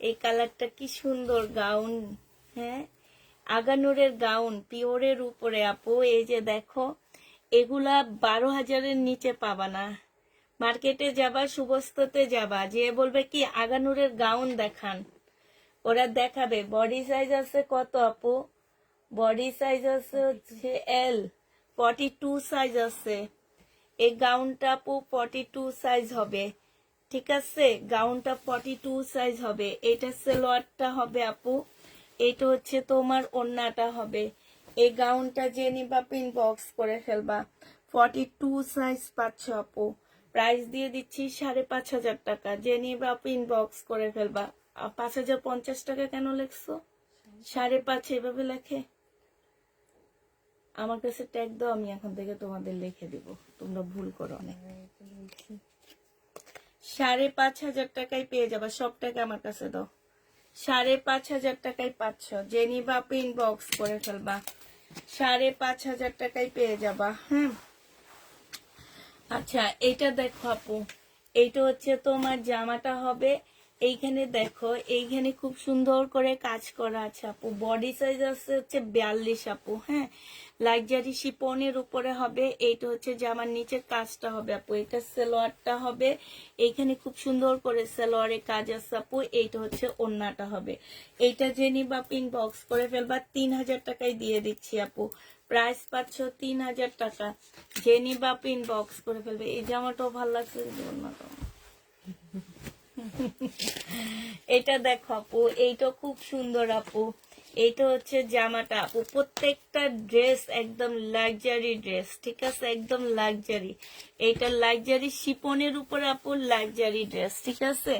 এই কালারটা কি সুন্দর গাউন, হ্যাঁ। আগানুরের গাউন পিওরের উপরে আপু। এই যে দেখো এগুলা 12,000-এর নিচে পাবা না। মার্কেটে যাবা, সুবস্ততে যাবা, যে বলবে কি আগানুরের গাউন দেখান, ওরা দেখাবে। বডি সাইজ আছে কত আপু? বডি সাইজ আছে হচ্ছে এল, 42 সাইজ আছে। এই গাউনটা আপু 42 সাইজ হবে, ঠিক আছে। গাউনটা 42 সাইজ হবে। এটা সালোয়ারটা হবে আপু, এটা হচ্ছে তোমার ওড়নাটা হবে। এই গাউনটা যে নিবা পিন বক্স করে ফেলবা। 42 সাইজ পাচ্ছ আপু। প্রাইস দিয়ে দিচ্ছি 5,500 টাকা। যে নিবা পিন বক্স করে ফেলবা। 5,050 টাকা কেন লেখছো? 5,500 এভাবে লেখে? আমার কাছে ট্যাগ দাও, আমি এখন থেকে তোমাদের লিখে দিব, তোমরা ভুল করো অনেক। 5,500 টাকায় পেয়ে যাবা। সব টাকা আমার কাছে দাও। 5,500 টাকায় পাচ্ছ। যে নিবা পিন বক্স করে ফেলবা। 5,500 টাকায় পেয়ে যাবা, হ্যাঁ। আচ্ছা এটা দেখো আপু, এইটা হচ্ছে তোমার জামাটা হবে। এইখানে দেখো এইখানে খুব সুন্দর করে কাজ করা আছে আপু। বডি সাইজ আছে হচ্ছে 42 আপু, হ্যাঁ। লাক্সারি শিপনের উপরে হবে। এইটা হচ্ছে জামার নিচের কাজটা হবে আপু। এটা সালোয়ারটা হবে, এইখানে খুব সুন্দর করে সালোয়ারের কাজ আছে আপু। এইটা হচ্ছে ওড়নাটা হবে। এইটা যে নিবা পিন বক্স করে ফেলবা। 3,000 টাকায় দিয়ে দিচ্ছি আপু। প্রাইস পাচ্ছ 3,000 টাকা। যে নিবা পিন বক্স করে ফেলবে। এই জামাটাও ভালো লাগছে, ওড়নাটাও। এটা দেখো আপু, এইটা খুব সুন্দর আপু। এইটা হচ্ছে জামাটা আপু। প্রত্যেকটা ড্রেস একদম লাক্সারি ড্রেস, ঠিক আছে, একদম লাক্সারি। এইটা লাক্সারি শিপনের উপরে আপু, লাক্সারি ড্রেস, ঠিক আছে।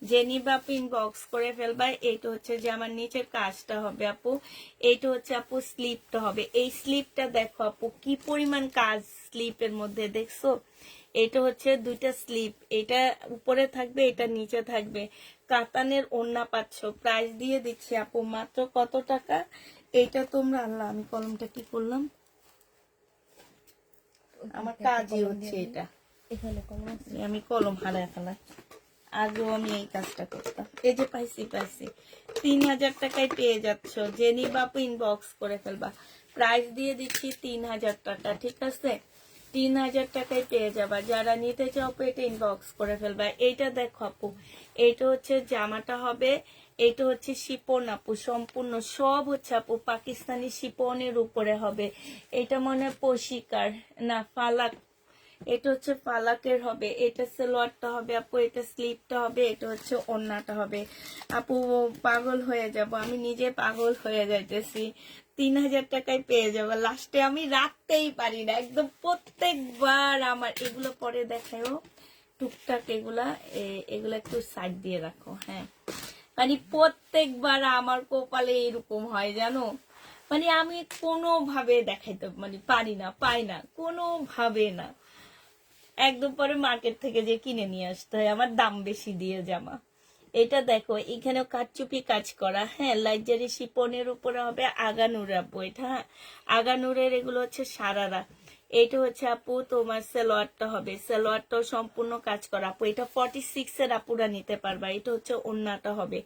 যে নিবা পিন বক্স করে ফেলবা। এইটা হচ্ছে জামার নিচের কাজটা হবে আপু। এইটা হচ্ছে আপু স্লিপটা হবে। এই স্লিপটা দেখো আপু কি পরিমাণ কাজ স্লিপের মধ্যে, দেখছো? এটা হচ্ছে দুইটা স্লিপ, এটা উপরে থাকবে, এটা নিচে থাকবে। কাতানের ওড়না পাচ্ছ। প্রাইস দিয়ে দিচ্ছি আপু মাত্র কত টাকা? এইটা তোমরা, আল্লাহ আমি কলমটা কি করলাম, আমার কাজই হচ্ছে এটা, এখানে কম আছে। আমি কলম হারায় ফেলাই। আগেও আমি এই কাজটা করতাম। এই যে পাইছি 3000 টাকায় পেয়ে যাচ্ছ। জেনি বাপু ইনবক্স করে ফেলবা, প্রাইস দিয়ে দিচ্ছি 3000 টাকা, ঠিক আছে? 3000 টাকায় পেয়ে যাবা। যারা নিতে চাও এটা ইনবক্স করে ফেলবা। এইটা দেখো আপু, এইটা হচ্ছে জামাটা হবে, এটা হচ্ছে শিপন আপু, সম্পূর্ণ সব হচ্ছে আপু পাকিস্তানি শিপনের উপরে হবে। এটা মনে হয় পশিকার না ফালাক, এটা হচ্ছে ফালাকের হবে। এটা সালোয়ারটা হবে আপু, এটা স্লিপটা হবে, এটা হচ্ছে ওড়নাটা হবে। আপু পাগল হয়ে যাব, আমি নিজে পাগল হয়ে যাইতেছি। 3000 টাকায় পেয়ে যাবো। লাস্টে আমি রাখতেই পারি না, একদম প্রত্যেকবার আমার এগুলো পরে দেখায়ও টুকটাক এগুলা এগুলা একটু সাইড দিয়ে রাখো, হ্যাঁ। মানে প্রত্যেকবার আমার কপালে এরকম হয় জানো, মানে আমি কোনোভাবে দেখাইতে মানে পারি না, পাই না, কোনোভাবে না। একদম পরে মার্কেট থেকে যে কিনে নিয়ে আসতে হয়, আমার দাম বেশি দিয়ে জামা। এটা দেখো এখানেও কারচুপি কাজ করা, হ্যাঁ, লাইজারি শিপনের উপরে হবে আগানুর আপু, এটা হ্যাঁ আগানুরের এগুলো হচ্ছে সারারা। এটা হচ্ছে আপু তোমার সালোয়ারটা হবে, সালোয়ারটাও সম্পূর্ণ কাজ করা আপু। এটা 46 এর আপুরা নিতে পারবা। এটা হচ্ছে ওড়নাটা হবে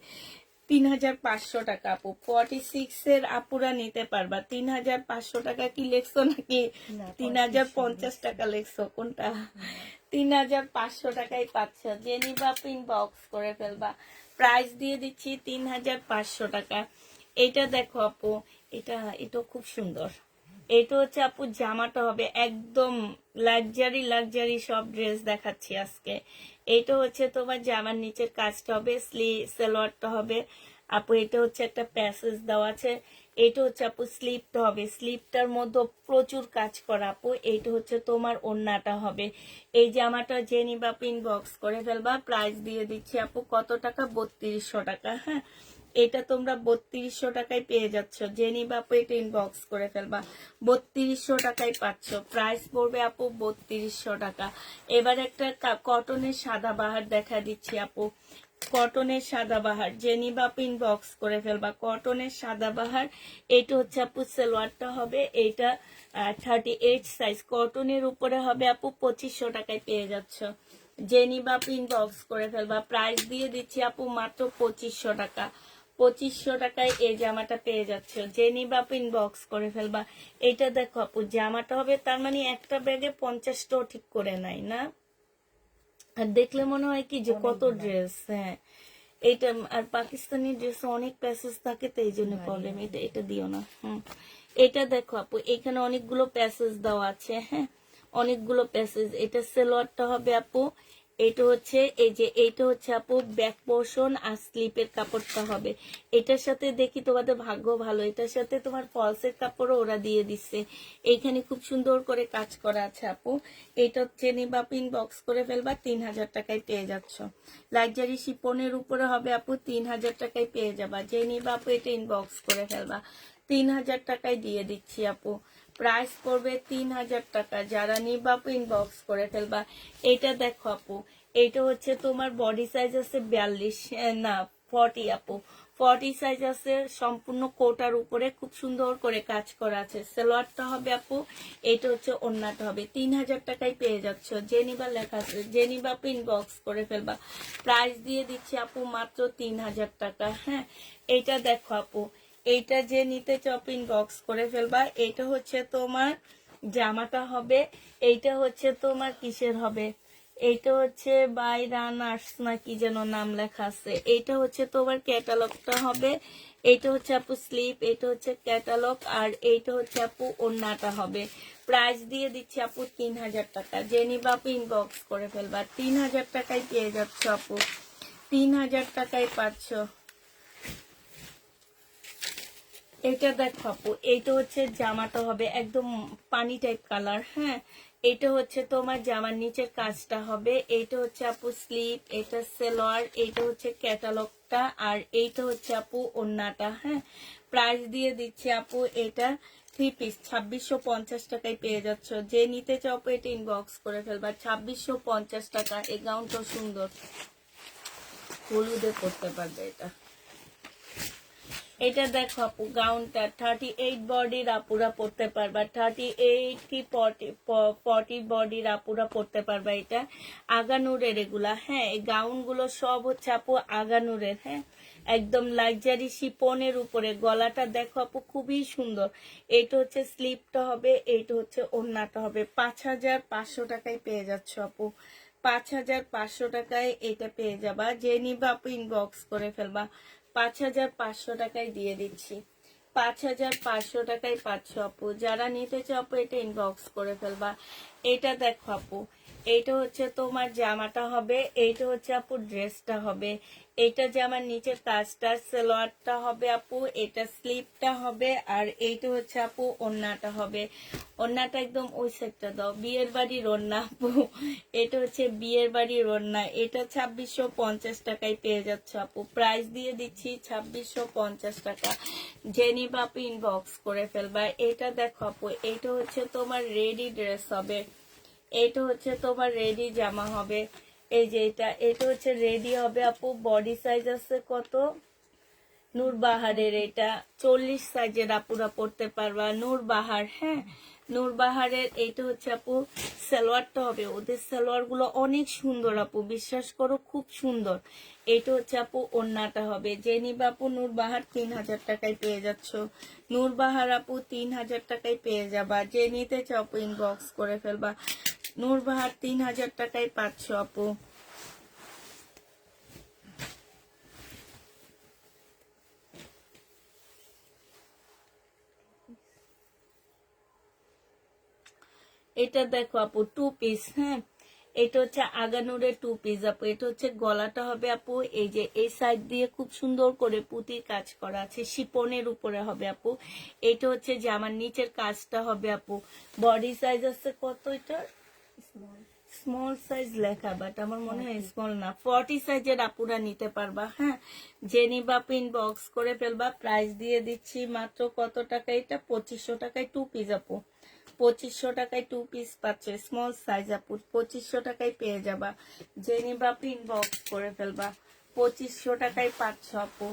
3500 টাকা আপু। 46 এর আপুরা নিতে পারবা। 3500 টাকা কি লেখছো নাকি না, 3050 টাকা লেখছো, কোনটা? 3500 টাকায় পাচ্ছ। জেনি বাপু ইনবক্স করে ফেলবা, প্রাইস দিয়ে দিচ্ছি 3500 টাকা। এটা দেখো আপু, এটা খুব সুন্দর। এটা হচ্ছে আপু জামাটা হবে একদম লাক্সারি সব ড্রেস দেখাচ্ছি আজকে। এটা হচ্ছে তোমার জামার নিচের কাজটা হবে, সালোয়ারটা হবে আপু। এটা হচ্ছে একটা প্যাসেজ দেওয়া আছে। এটা হচ্ছে আপু স্লিপটা হবে, স্লিপটার মধ্যে প্রচুর কাজ করা আপু। এইটা হচ্ছে তোমার ওড়নাটা হবে। এই জামাটা জেনি বাপু ইনবক্স করে ফেলবা, প্রাইস দিয়ে দিচ্ছি আপু কত টাকা, 3200 টাকা, হ্যাঁ। এটা তোমরা 3200 টাকায় পেয়ে যাচ্ছ। জেনি বাপু এটা ইনবক্স করে ফেলবা, 3200 টাকায় পাচ্ছ। প্রাইস পড়বে আপু 3200 টাকা। এবার একটা কটনের সাদা বাহার দেখা দিচ্ছি আপু, কটনের সাদা বাহার, জেনি বাপু ইনবক্স করে ফেলবা, কটনের সাদা বাহার। এটা হচ্ছে আপু সালোয়ারটা হবে, এটা 38 সাইজ, কটনের উপরে হবে আপু 2500 টাকায় পেয়ে যাচ্ছ। জেনি বাপু ইনবক্স করে ফেলবা, প্রাইস দিয়ে দিচ্ছি আপু মাত্র 2500 টাকা। 2500 টাকায় এই জামাটা পেয়ে যাচ্ছে। জেনি বাপু ইনবক্স করে ফেলবা। এটা দেখো আপু জামাটা হবে, তার মানে একটা ব্যাগে 50টাও ঠিক করে নাই না, আর দেখলে মনে হয় কি যে কত ড্রেস, হ্যাঁ। এইটা আর পাকিস্তানি ড্রেস অনেক প্যাসেজ থাকে, তো এই জন্য প্রবলেম। এটা দিও না, এটা দেখো আপু এখানে অনেকগুলো প্যাসেজ দেওয়া আছে, হ্যাঁ, অনেকগুলো প্যাসেজ। এটা সালোয়ারটা হবে আপু, এটা হচ্ছে এই যে এইটা হচ্ছে আপু ব্যাক পোর্শন, আর স্লিপের কাপড়টা হবে। এটার সাথে দেখি তোমাদের ভাগ্য ভালো, এটার সাথে তোমার ফলসের কাপড়ও ওরা দিয়ে দিচ্ছে। এইখানে খুব সুন্দর করে কাজ করা আছে আপু। এটা হচ্ছে নিবা পিন বক্স করে ফেলবা, 3000 টাকায় পেয়ে যাচ্ছ। লাক্সারি শিপনের উপরে হবে আপু, 3000 টাকায় পেয়ে যাবা। যে নিবা আপু এটা ইনবক্স করে ফেলবা, 3000 টাকায় দিয়ে দিচ্ছি আপু। প্রাইস পড়বে 3000 টাকা। যারা নিবা আপু ইনবক্স করে ফেলবা। এটা দেখো আপু, এটা হচ্ছে তোমার বডি সাইজ আছে 42 না 40 আপু, 40 সাইজ আছে। সম্পূর্ণ কোটার উপরে খুব সুন্দর করে কাজ করা আছে। সালোয়ারটা হবে আপু, এটা হচ্ছে ওড়নাটা হবে। 3000 টাকায় পেয়ে যাচ্ছ। জেনিবা লেখা আছে, জেনিবা আপু ইনবক্স করে ফেলবা। প্রাইস দিয়ে দিচ্ছি আপু মাত্র 3000 টাকা, হ্যাঁ। এইটা দেখো আপু, এইটা যে নিতে চাও ইনবক্স করে ফেলবা। এটা হচ্ছে তোমার জামাটা হবে, এইটা হচ্ছে তোমার কিসের হবে, এইটা হচ্ছে বাই রানার্স না কি যেন নাম লেখা আছে। এইটা হচ্ছে তোমার ক্যাটালগটা হবে। এইটা হচ্ছে আপু স্লিপ, এটা হচ্ছে ক্যাটালগ, আর এইটা হচ্ছে আপু ওড়নাটা হবে। প্রাইস দিয়ে দিচ্ছি আপু 3000 টাকা। জেনিবা আপু ইনবক্স করে ফেলবা, 3000 টাকায় পেয়ে যাচ্ছ আপু, 3000 টাকায় পাচ্ছ। এটা দেখো আপু, এইটা হচ্ছে জামাটা হবে একদম পানি টাইপ কালার, হ্যাঁ। এটা হচ্ছে তোমার জামার নিচের কাজটা হবে। এইটা হচ্ছে আপু স্লিপ, এটা সালোয়ার, এইটা হচ্ছে ক্যাটালগটা, আর এইটা হচ্ছে আপু ওড়নাটা, হ্যাঁ। প্রাইস দিয়ে দিচ্ছি আপু এটা 3 পিস 2650 টাকায় পেয়ে যাচ্ছ। যে নিতে চাও আপু এটা ইনবক্স করে ফেলবা, 2650 টাকা। এই গাউনটা সুন্দর, হলুদে করতে পারবে এটা। এটা দেখো আপু গাউনটা 38 বডির আপুরা পড়তে পারবা, 38 কি 40 বডির আপুরা পড়তে পারবা। এটা আগানুরের এগুলা, হ্যাঁ এই গাউনগুলো সব হচ্ছে আপু আগানুরের, হ্যাঁ একদম লাক্সারি শিপনের উপরে। গলাটা দেখো আপু খুবই সুন্দর। এইটা হচ্ছে স্লিপটা হবে, এইটা হচ্ছে ওড়নাটা হবে। 5500 টাকায় পেয়ে যাচ্ছ আপু, 5500 টাকায় এটা পেয়ে যাবা। যে নিবা আপু ইনবক্স করে ফেলবা, 5500 টাকায় দিয়ে দিচ্ছি। 5500 টাকায় পাচ্ছ আপু, যারা নিতে চাও আপু এটা ইনবক্স করে ফেলবা। এটা দেখো আপু, এইটা হচ্ছে তোমার জামাটা হবে, এইটা হচ্ছে আপু ড্রেসটা হবে। এইটা জামার নিচের কাজটা, সালোয়ারটা হবে আপু, এটা স্লিপটা হবে, আর এইটা হচ্ছে আপু ওড়নাটা হবে। ওড়নাটা একদম ওই সেটটা দাও, বিয়ের বাড়ির ওড়না আপু, এটা হচ্ছে বিয়ের বাড়ির ওড়না। এটা 2650 টাকায় পেয়ে যাচ্ছে আপু, প্রাইস দিয়ে দিচ্ছি 2650 টাকা। জেনি বাপু ইনবক্স করে ফেলবা। এটা দেখো আপু, এটা হচ্ছে তোমার রেডি ড্রেস হবে, এটা হচ্ছে তোমার রেডি জামা হবে। এই যে এটা হচ্ছে রেডি হবে আপু। বডি সাইজ আছে কত? নূরবাহারের এটা 40 সাইজের আপুরা পড়তে পারবা, নূরবাহার, হ্যাঁ নূরবাহারের। এইটা হচ্ছে আপু সালোয়ারটা হবে, ওদের সালোয়ার গুলো অনেক সুন্দর আপু, বিশ্বাস করো খুব সুন্দর। এটা হচ্ছে আপু ওড়নাটা হবে। যে নিবা আপু নূরবাহার 3000 টাকায় পেয়ে যাচ্ছ, নূরবাহার আপু 3000 টাকায় পেয়ে যাবা। যে নিতে চাও আপু ইনবক্স করে ফেলবা। নূরবাহার 3000 টাকায় পাচ্ছ আপু। এটা দেখো আপু 2 পিস, হ্যাঁ এটা হচ্ছে আগানুরের 2 পিস আপু। এটা হচ্ছে গলাটা হবে আপু, এই যে এই সাইড দিয়ে খুব সুন্দর করে পুঁতির কাজ করা আছে, শিপনের উপরে হবে আপু। এটা হচ্ছে জামার নিচের কাজটা হবে আপু। বডি সাইজ আছে কত এটার? স্মল সাইজ লেখা, বাট আমার মনে হয় স্মল না, 40 সাইজের আপুরা নিতে পারবা, হ্যাঁ জেনি বাপ ইনবক্স করে ফেলবা। প্রাইস দিয়ে দিচ্ছি মাত্র কত টাকা? এটা 2500 টাকায় 2 পিস আপু, 2500 টাকায় 2 পিস পাচ্ছে স্মল সাইজ আপু, 2500 টাকায় পেয়ে যাবা। জেনি বাপ ইনবক্স করে ফেলবা, 2500 টাকায় পাচ্ছ আপু,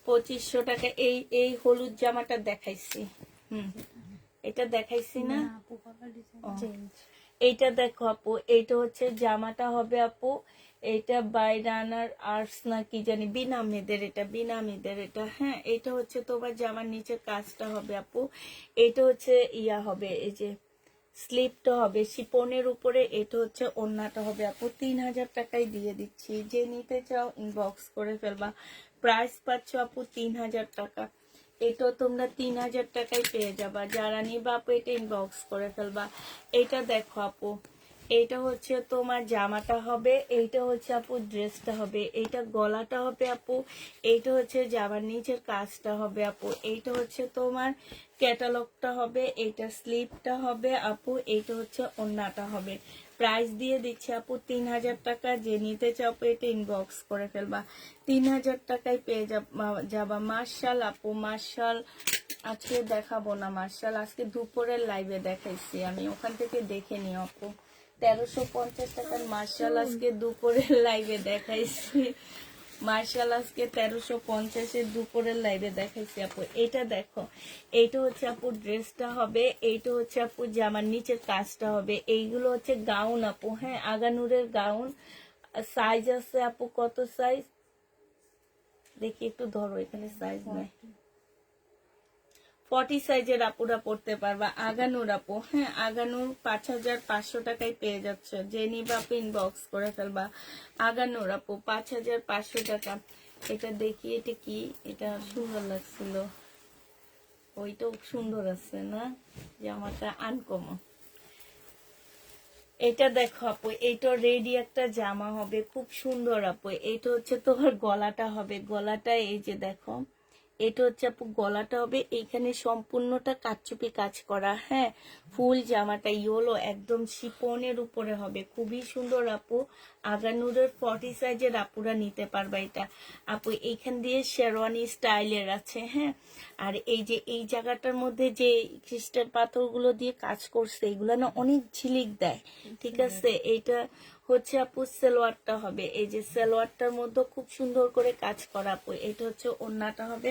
2500 টাকা। এই এই হলুদ জামাটা দেখাইছি, এটা দেখাইছি না? এইটা দেখো আপু, এইটা হচ্ছে জামাটা হবে আপু। এইটা বাই রানার আর্টস না কি জানি, বিনামীদের, এটা বিনামীদের এটা, হ্যাঁ এটা হচ্ছে তোমার জামার নিচে কাজটা হবে আপু। এটা হচ্ছে ইয়া হবে, এই যে স্লিপটা হবে শিপনের উপরে। এটা হচ্ছে ওড়নাটা হবে আপু। 3000 টাকায় দিয়ে দিচ্ছি, যে নিতে চাও ইনবক্স করে ফেলবা। প্রাইস পাচ্ছ আপু 3000 টাকা। এটা তোমরা 3000 টাকায় পেয়ে যাবা, যারা নিবা আপু এটা ইনবক্স করে ফেলবা। এটা দেখো আপু, এইটা হচ্ছে তোমার জামাটা হবে, এইটা হচ্ছে আপু ড্রেসটা হবে, এইটা গলাটা হবে আপু, এইটা হচ্ছে জামার নিচের কাজটা হবে আপু, এইটা হচ্ছে তোমার ক্যাটালগটা হবে, এইটা স্লিপটা হবে আপু, এইটা হচ্ছে ওড়নাটা হবে। প্রাইস দিয়ে দিচ্ছে আপু 3000 টাকা। যে নিতে চাও আপু এটা ইনবক্স করে ফেলবা, 3000 টাকায় পেয়ে যাবা। মার্শাল আপু, মার্শাল আজকে দেখাবো না, মার্শাল আজকে দুপুরের লাইভে দেখাইছি আমি, ওখান থেকে দেখে নিও আপু। 1350 টাকার মার্শাল আজকে দুপুরের লাইভে দেখাইছি, মার্শাল আজকে 1350-এর দুপুরের লাইভে দেখাইছি আপু। এটা দেখো, এইটা হচ্ছে আপু ড্রেসটা হবে, এইটা হচ্ছে আপু জামার নিচের কাজটা হবে। এইগুলো হচ্ছে গাউন আপু, হ্যাঁ আগানুরের গাউন। সাইজ আছে আপু কত সাইজ দেখি একটু ধরো, এখানে সাইজ নাই। 40 সাইজের আপুরা পড়তে পারবা। আগানুর আপু, হ্যাঁ আগানুর 5500 টাকায় পেয়ে যাচ্ছে, যে নিবা আপু ইনবক্স করে ফেলবা। আগানুর আপু 5500 টাকা। এটা দেখি, এটা কি, এটা সুন্দর লাগছিল, ওইটাও সুন্দর আছে না, জামাটা আনকমন। এটা দেখো আপু, এইটা রেডি একটা জামা হবে, খুব সুন্দর আপু। এইটা হচ্ছে তোমার গলাটা হবে, গলাটা এই যে দেখো, এটা হচ্ছে আপু গলাটা হবে, এইখানে সম্পূর্ণটা কারচুপি কাজ করা, হ্যাঁ ফুল জামাটা ইয়েলো একদম শিপনের উপরে হবে, খুবই সুন্দর আপু। আগানুরের 40 সাইজের আপুরা নিতে পারবা এটা আপু। এইখান দিয়ে শেরওয়ানি স্টাইলের আছে, হ্যাঁ আর এই যে এই জায়গাটার মধ্যে যে ক্রিস্টাল পাথরগুলো দিয়ে কাজ করছে, এগুলো না অনেক ঝিলিক দেয়, ঠিক আছে। এইটা হচ্ছে আপু সালোয়ারটা হবে, এই যে সালোয়ারটার মধ্যে খুব সুন্দর করে কাজ করা আপু। এটা হচ্ছে ওড়নাটা হবে,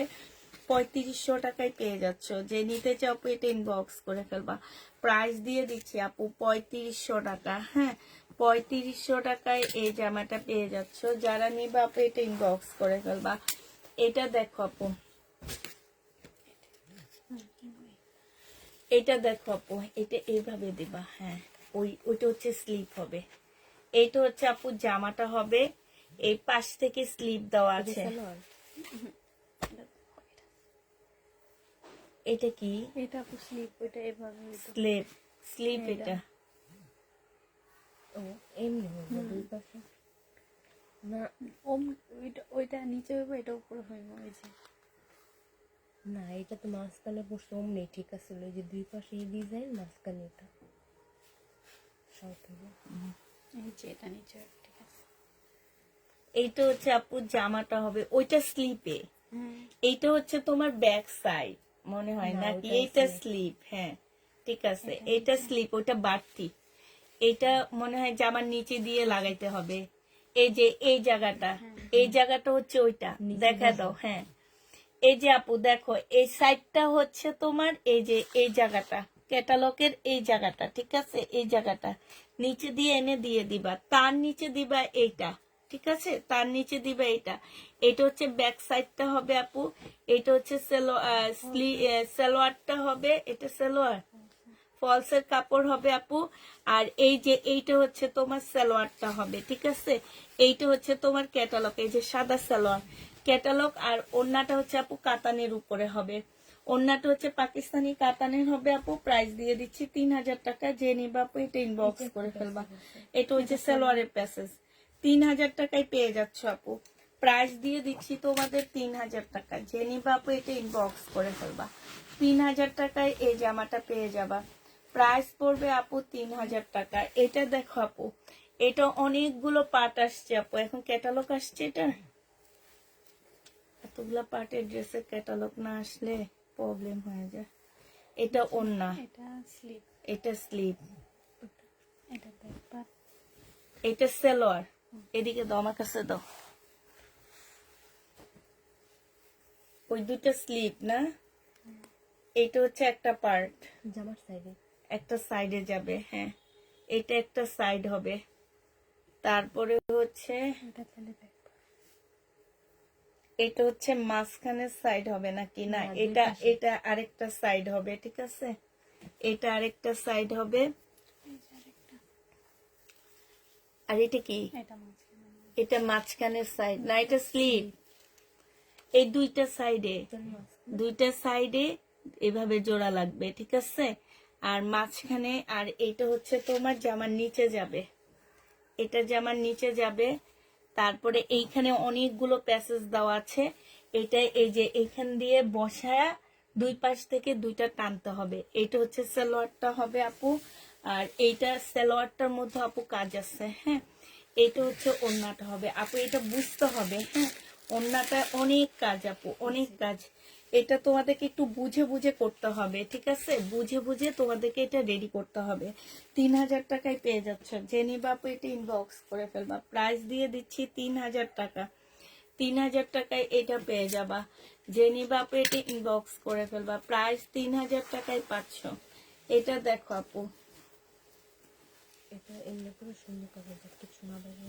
3500 টাকায় পেয়ে যাচ্ছ। যে নিতে চাও আপু এটা ইনবক্স করে ফেলবা। প্রাইস দিয়ে দিচ্ছি আপু 3500 টাকা। হ্যাঁ, 3500 টাকায় এই জামাটা পেয়ে যাচ্ছ। যারা নিবা আপু এটা ইনবক্স করে ফেলবা। এটা দেখো আপু, এটা দেখো আপু, এটা এইভাবে দিবা। হ্যাঁ, ওইটা হচ্ছে স্লিপ হবে। এইটা হচ্ছে আপু জামাটা হবে, এই পাশ থেকে স্লিপ দেওয়া আছে। সালোয়ার এটা কি এটা আপু স্লিপ, ওইটা এভাবে হইতো। স্লিপ? স্লিপ এটা। এটা ও এমনি হবে দুই পাশে না। ওইটা নিচে হইব, এটা উপরে হইব। ওই যে না এটা তো মাঝখানে বসে অমনি ঠিক আছে, ওই যে দুই পাশে এই ডিজাইন, মাঝখানে এটা শর্ট হবে। এই যে এটা নিচে, ঠিক আছে। এইটা হচ্ছে আপু জামাটা হবে, ওইটা স্লিপে। এইটা হচ্ছে তোমার ব্যাক সাইড মনে হয় না, নাকি? ওটাই এইটা slip। স্লিপ। হ্যাঁ ঠিক আছে, এইটা স্লিপ, ওইটা বাড়তি। এইটা মনে হয় জামার নিচে দিয়ে লাগাইতে হবে। এই যে এই জায়গাটা, এই জায়গাটা হচ্ছে ওইটা, দেখা দাও। হ্যাঁ, এই যে আপু দেখো, এই সাইডটা হচ্ছে তোমার, এই যে এই জায়গাটা ক্যাটালগের এই জায়গাটা, ঠিক আছে? এই জায়গাটা নিচে দিয়ে এনে দিয়ে দিবা, তার নিচে দিবা এইটা, ঠিক আছে? তার নিচে দিবা এইটা। এটা হচ্ছে ব্যাক সাইডটা হবে আপু। এটা হচ্ছে সালোয়ারটা হবে, এটা সালোয়ার ফলসের কাপড় হবে আপু। আর এই যে এইটা হচ্ছে তোমার সালোয়ারটা হবে, ঠিক আছে? এইটা হচ্ছে তোমার ক্যাটালগ, এই যে সাদা সালোয়ার ক্যাটালগ। আর ওড়নাটা হচ্ছে আপু কাতানের উপরে হবে। ওড়নাটা হচ্ছে পাকিস্তানি কাতানের হবে আপু। প্রাইস দিয়ে দিচ্ছি 3000 টাকা। যে নিবা আপু এটা ইনবক্স করে ফেলবা। এটা হচ্ছে সালোয়ারের প্যাসেজ, 3000 টাকায় পেয়ে যাচ্ছ আপু। প্রাইস দিয়ে দিচ্ছি তোমাদের 3000 টাকা। যে নিবা আপু এটা ইনবক্স করে ফেলবা। 3000 টাকায় এই জামাটা পেয়ে যাবা। প্রাইস পড়বে আপু 3000 টাকা। এটা দেখো আপু, এটা অনেকগুলো পার্ট আসছে আপু, এখন ক্যাটালগ আসছে। এটা এতগুলা পার্টের ড্রেসের ক্যাটালগ না আসলে প্রবলেম হয়ে যায়। এটা ওড়না, এটা স্লিপ, এটা স্লিপ, এটা ব্যাক পার্ট। এটা সালোয়ার। এদিকে দাও, আমার কাছে দাও। ওই দুটো স্লিপ না, এটা হচ্ছে একটা পার্ট, জামার সাইডে একটা সাইডে যাবে। হ্যাঁ, এটা একটা সাইড হবে। তারপরে হচ্ছে এটা তাহলে ব্যাক পার্ট। এটা হচ্ছে মাঝখানের সাইড হবে নাকি? না, না, দুই এটা পাশে। এটা আরেকটা সাইড হবে, ঠিক আছে? এটা আরেকটা সাইড হবে। এই যে আরেকটা, আর এটা কি? এটা মাঝখানে। এটা মাঝখানের সাইড না, এটা স্লিপ। এই দুইটা সাইডে, দুইটা সাইডে এভাবে জোড়া লাগবে, ঠিক আছে? আর মাঝখানে, আর এটা হচ্ছে তোমার জামার নিচে যাবে, এটা জামার নিচে যাবে। তারপরে এইখানে অনেকগুলো প্যাসেজ দেওয়া আছে। এটা এই যে এইখান দিয়ে বসায়া দুই পাশ থেকে দুইটা টানতে হবে। এটা হচ্ছে সালোয়ারটা হবে আপু। আর এইটা সালোয়ারটার মধ্যে আপু কাজ আছে। হ্যাঁ, এটা হচ্ছে ওড়নাটা হবে আপু। এটা বুঝতে হবে। হ্যাঁ, ওড়নাটা অনেক কাজ আপু, অনেক কাজ। এটা তোমাদেরকে একটু বুঝে বুঝে করতে হবে, ঠিক আছে? বুঝে বুঝে তোমাদেরকে এটা রেডি করতে হবে। 3000 টাকায় পেয়ে যাচ্ছ। যে নিবা আপু এটা ইনবক্স করে ফেলবা। প্রাইস দিয়ে দিচ্ছি 3000 টাকা। 3000 টাকায় এটা পেয়ে যাবা। যে নিবা আপু এটা ইনবক্স করে ফেলবা। প্রাইস 3000 টাকায় পাচ্ছ। এটা দেখো আপু, এটা এমনি করে সুন্দর করে কিছু না বাইরে।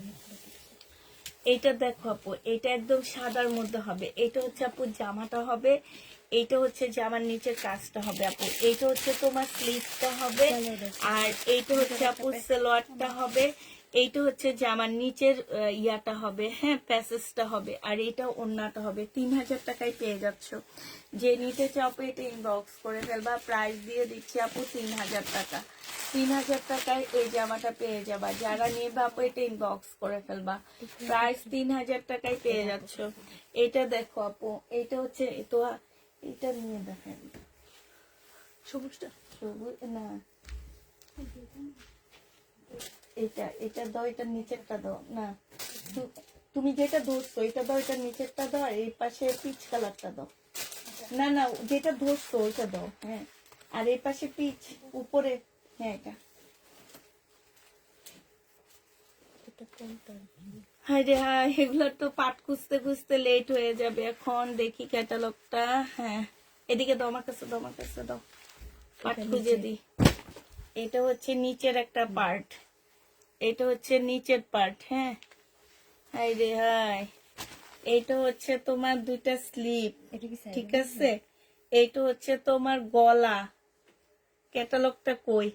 এইটা দেখো আপু, এটা একদম সাদার মধ্যে হবে। এটা হচ্ছে আপু জামাটা হবে। এইটা হচ্ছে জামার নিচের কাজটা হবে আপু। এইটা হচ্ছে তোমার স্লিভটা হবে। আর এইটা হচ্ছে আপু সালোয়ারটা হবে। এইটা হচ্ছে জামার নিচের ইয়াটা হবে। হ্যাঁ, প্যাসেজটা হবে। আর এইটা ওড়নাটা হবে। 3000 টাকায় পেয়ে যাচ্ছ। যে নিতে চাও আপু এটা ইনবক্স করে ফেলবা। প্রাইস দিয়ে দিচ্ছি আপু 3000 টাকা। 3000 টাকায় এই জামাটা পেয়ে যাবা। যারা নেবে আপু এটা ইনবক্স করে ফেলবা। প্রাইস 3000 টাকায় পেয়ে যাচ্ছ। এটা দেখো আপু, এটা হচ্ছে তো, এটা নিয়ে দেখেন, সবুজটা, সবুজ না, এটা এটা দাও, এটার নিচেরটা দাও না। তুমি যেটা ধরছো এটা দাও, এটার নিচেরটা দাও। আর এই পাশে পিচ কালারটা দাও। না না, যেটা ধরছো ওইটা দাও। হ্যাঁ, আর এই পাশে পিচ উপরে। হ্যাঁ, এটা এটা কোনটা? হায় রে হায়, এগুলো তো পাট খুঁজতে খুঁজতে লেট হয়ে যাবে। এখন দেখি ক্যাটালগটা। হ্যাঁ, এদিকে দাও, আমার কাছে দাও, আমার কাছে দাও, পাট এটা খুঁজে নিচে। দিই। এটা হচ্ছে নিচের একটা পার্ট, এটা হচ্ছে নিচের পার্ট। হ্যাঁ, হায় রে হায়, এইটা হচ্ছে তোমার দুইটা স্লিপ, এটা কি সাইড? ঠিক আছে। এইটা হচ্ছে তোমার গলা। ক্যাটালগটা কই?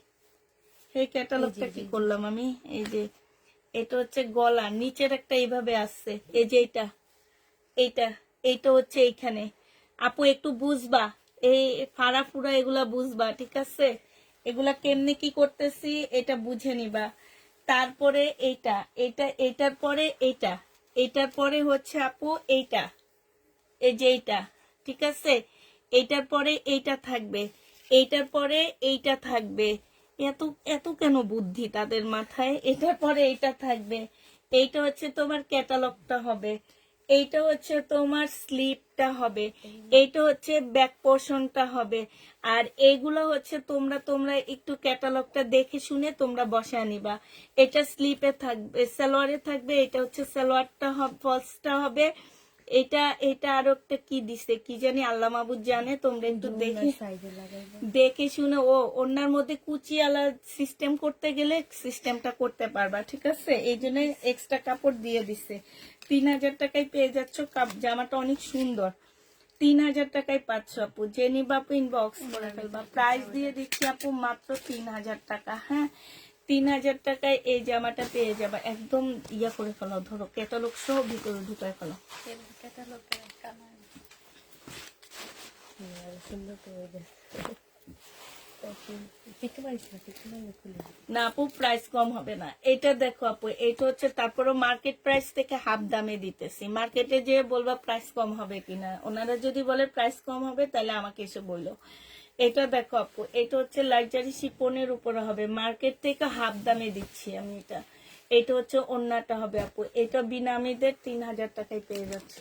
এই ক্যাটালগটা কি করলাম আমি? এই যে এটা হচ্ছে গলা, নিচের একটা এইভাবে আসছে, এই যে এইটা, এইটা এইটা হচ্ছে এইখানে। আপু একটু বুঝবা, এই ফাড়া ফুড়া এগুলা বুঝবা, ঠিক আছে। এগুলা কেমনে কি করতেছি এটা বুঝে নিবা। তারপরে এইটা, এইটা, এইটার পরে এইটা, এইটার পরে হচ্ছে আপু এইটা, এই যে এইটা, ঠিক আছে। এইটার পরে এইটা থাকবে, এইটার পরে এইটা থাকবে। এত এত কেন বুদ্ধি তাদের মাথায়? এটার পরে এইটা থাকবে। এইটা হচ্ছে তোমার ক্যাটালগটা হবে, এইটা হচ্ছে তোমার স্লিপটা হবে, এইটা হচ্ছে ব্যাক পোর্শনটা হবে। আর এইগুলো হচ্ছে তোমরা তোমরা একটু ক্যাটালগটা দেখে শুনে তোমরা বসায় নিবা। এটা স্লিপে থাকবে, সালোয়ারে থাকবে, এটা হচ্ছে সালোয়ারটা হবে, ফলসটা হবে। এটা এটা আরো একটা কি দিছে কি জানি, আল্লাহ মাহবুদ জানে। তোমরা একটু দেখে সাইডে লাগাইবো। দেখে শুনে, ও ওনার মধ্যে কুচিওয়ালা সিস্টেম করতে গেলে সিস্টেমটা করতে পারবা, ঠিক আছে। এই জন্য এক্সট্রা কাপড় দিয়ে দিছে। 3000 টাকায় পেয়ে যাচ্ছ। জামাটা অনেক সুন্দর, 3000 টাকায় পাচ্ছ আপু। যে নিবা আপু ইনবক্স করে ফেলবা। প্রাইস দিয়ে দিচ্ছি আপু মাত্র 3000 টাকা। হ্যাঁ, 3000 টাকায় এই জামাটা পেয়ে যাবা। একদম ইয়া করে ফেলো, ধরো ক্যাটালগ সহ ভিতরে ঢুকায় ফেলো। ক্যাটালগের কালার সুন্দর তো হয়ে যায়। দেখতে পারিস না, দেখতে পারলে খুলে দিই। না আপু, প্রাইস কম হবে না। এটা দেখো আপু, এটা হচ্ছে তারপরে মার্কেট প্রাইস থেকে হাফ দামে দিতেছি। মার্কেটে যে বলবা প্রাইস কম হবে কিনা, ওনারা যদি বলে প্রাইস কম হবে তাহলে আমাকে এসে বললো। এটা দেখো আপু, এটা হচ্ছে লাক্সারি শিপনের উপরে হবে, মার্কেট থেকে হাফ দামে দিচ্ছি আমি এটা। এটা হচ্ছে ওন্নাটা হবে আপু। এটা বিনামিদের 3000 টাকায় পেয়ে যাচ্ছ।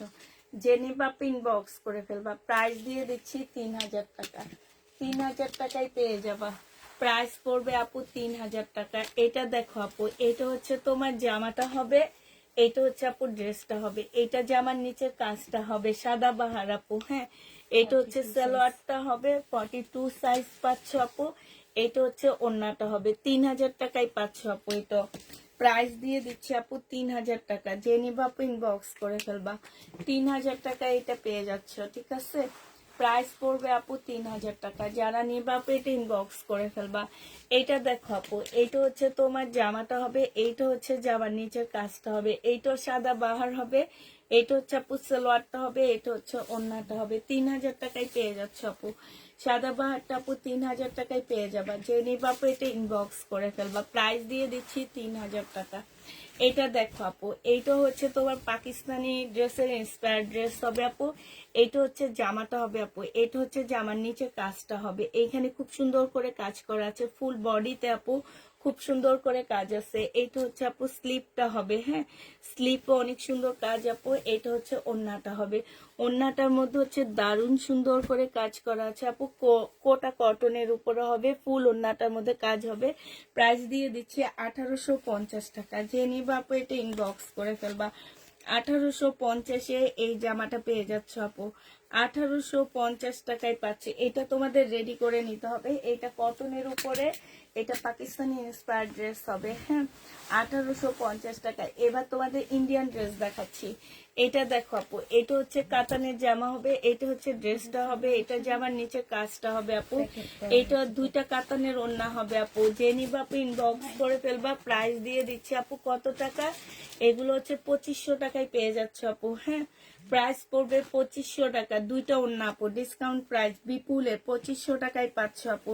যে নিবা ইনবক্স করে ফেলবা। প্রাইস দিয়ে দিচ্ছি 3000 টাকা। 3000 টাকায় পেয়ে যাবা। প্রাইস পড়বে আপু 3000 টাকা। এটা দেখো আপু, এটা হচ্ছে তোমার জামাটা হবে, এটা হচ্ছে আপু ড্রেসটা হবে। এটা জামার নিচের কাজটা হবে সাদা বাহার আপু। হ্যাঁ, এটা হচ্ছে সালোয়ারটা হবে, 42 সাইজ পাচ্ছ আপু। এটা হচ্ছে ওড়নাটা হবে। 3000 টাকায় পাচ্ছ আপু। এটা প্রাইস দিয়ে দিচ্ছি আপু 3000 টাকা। যে নিবা আপু ইনবক্স করে ফেলবা। 3000 টাকা এটা পেয়ে যাচ্ছ, ঠিক আছে। প্রাইস পড়বে আপু 3000 টাকা। যারা নিবা আপু এটা ইনবক্স করে ফেলবা। এইটা দেখো আপু, এইটা হচ্ছে তোমার জামাটা হবে, এইটা হচ্ছে জামার নিচের কাজটা হবে, এইটা সাদা বাহার হবে, এইটা হচ্ছে আপু সালোয়ারটা হবে, এটা হচ্ছে ওড়নাটা হবে। 3000 টাকায় পেয়ে যাচ্ছে আপু। সাদা বাহারটা আপু 3000 টাকায় পেয়ে যাবা। যে নিবা আপু এটা ইনবক্স করে ফেলবা। প্রাইস দিয়ে দিচ্ছি 3000 টাকা। এটা দেখো আপু, এইটা হচ্ছে তোমার পাকিস্তানি ড্রেসের ইন্সপায়ার ড্রেস হবে আপু। এইটা হচ্ছে জামাটা হবে আপু। এটা হচ্ছে জামার নিচে কাজটা হবে, এইখানে খুব সুন্দর করে কাজ করা আছে, ফুল বডিতে আপু খুব সুন্দর করে কাজ আছে। এইটা হচ্ছে আপু স্লিপটা হবে। হ্যাঁ, স্লিপও অনেক সুন্দর কাজ আপু। এটা হচ্ছে ওড়নাটা হবে, ওড়নাটার মধ্যে হচ্ছে দারুণ সুন্দর করে কাজ করা আছে আপু। কোটা কটনের উপরে হবে, ফুল ওড়নাটার মধ্যে কাজ হবে। প্রাইস দিয়ে দিচ্ছি 1850 টাকা। যে নিবা আপু এটা ইনবক্স করে ফেলবা। 1850-এ এই জামাটা পেয়ে যাচ্ছ আপু। 1850 টাকায় পাচ্ছে। এটা তোমাদের রেডি করে নিতে হবে। এটা কটনের উপরে, এটা পাকিস্তানি ইন্সপায়ার ড্রেস হবে। হ্যাঁ, 1850 টাকায়। এবার তোমাদের ইন্ডিয়ান ড্রেস দেখাচ্ছি। এটা দেখো আপু, এটা হচ্ছে কাতানের জামা হবে, এটা হচ্ছে ড্রেসটা হবে, এটা জামার নিচে কাজটা হবে আপু। এটা দুইটা কাতানের ওড়না হবে আপু। যে নিবা আপু ইনবক্স করে ফেলবা। প্রাইস দিয়ে দিচ্ছি আপু কত টাকা? এগুলো হচ্ছে 2500 টাকায় পেয়ে যাচ্ছে আপু। হ্যাঁ, প্রাইস পড়বে 2500 টাকা। দুইটা ওড়না আপু, ডিসকাউন্ট প্রাইস বিপুলের 2500 টাকায় পাচ্ছ আপু।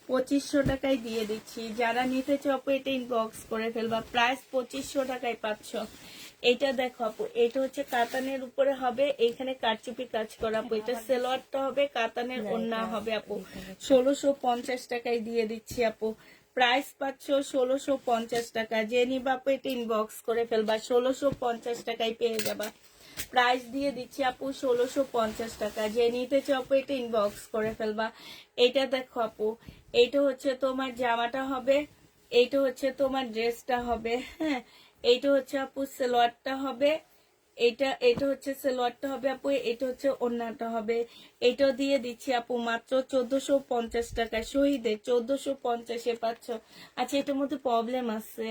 2500 টাকায় দিয়ে দিচ্ছি। যারা নিতে চাও আপু এটা ইনবক্স করে ফেলবা। প্রাইস 2500 টাকায় পাচ্ছ। এটা দেখো আপু, এটা হচ্ছে কাতানের উপরে হবে, এইখানে কারচুপি কাজ করা আপু। এটা সেলোয়ারটা হবে, কাতানের ওড়না হবে আপু। 1650 টাকায় দিয়ে দিচ্ছি আপু। প্রাইস পাচ্ছ 1650 টাকা। যে নিবা আপু এটা ইনবক্স করে ফেলবা। 1650 টাকায় পেয়ে যাবা। প্রাইস দিয়ে দিচ্ছি আপু 1650 টাকা। যে নিতে চাও আপু এটা ইনবক্স করে ফেলবা। এটা দেখো আপু, এইটা হচ্ছে তোমার জামাটা হবে, এইটা হচ্ছে তোমার ড্রেসটা হবে। হ্যাঁ, এইটা হচ্ছে আপু সালোয়ারটা হবে, এটা এটা হচ্ছে সালোয়ারটা হবে আপু, এটা হচ্ছে ওড়নাটা হবে। এটাও দিয়ে দিচ্ছি আপু মাত্র 1450 টাকা, শহীদে 1450-এ পাচ্ছ। আচ্ছা এটার মধ্যে প্রবলেম আছে,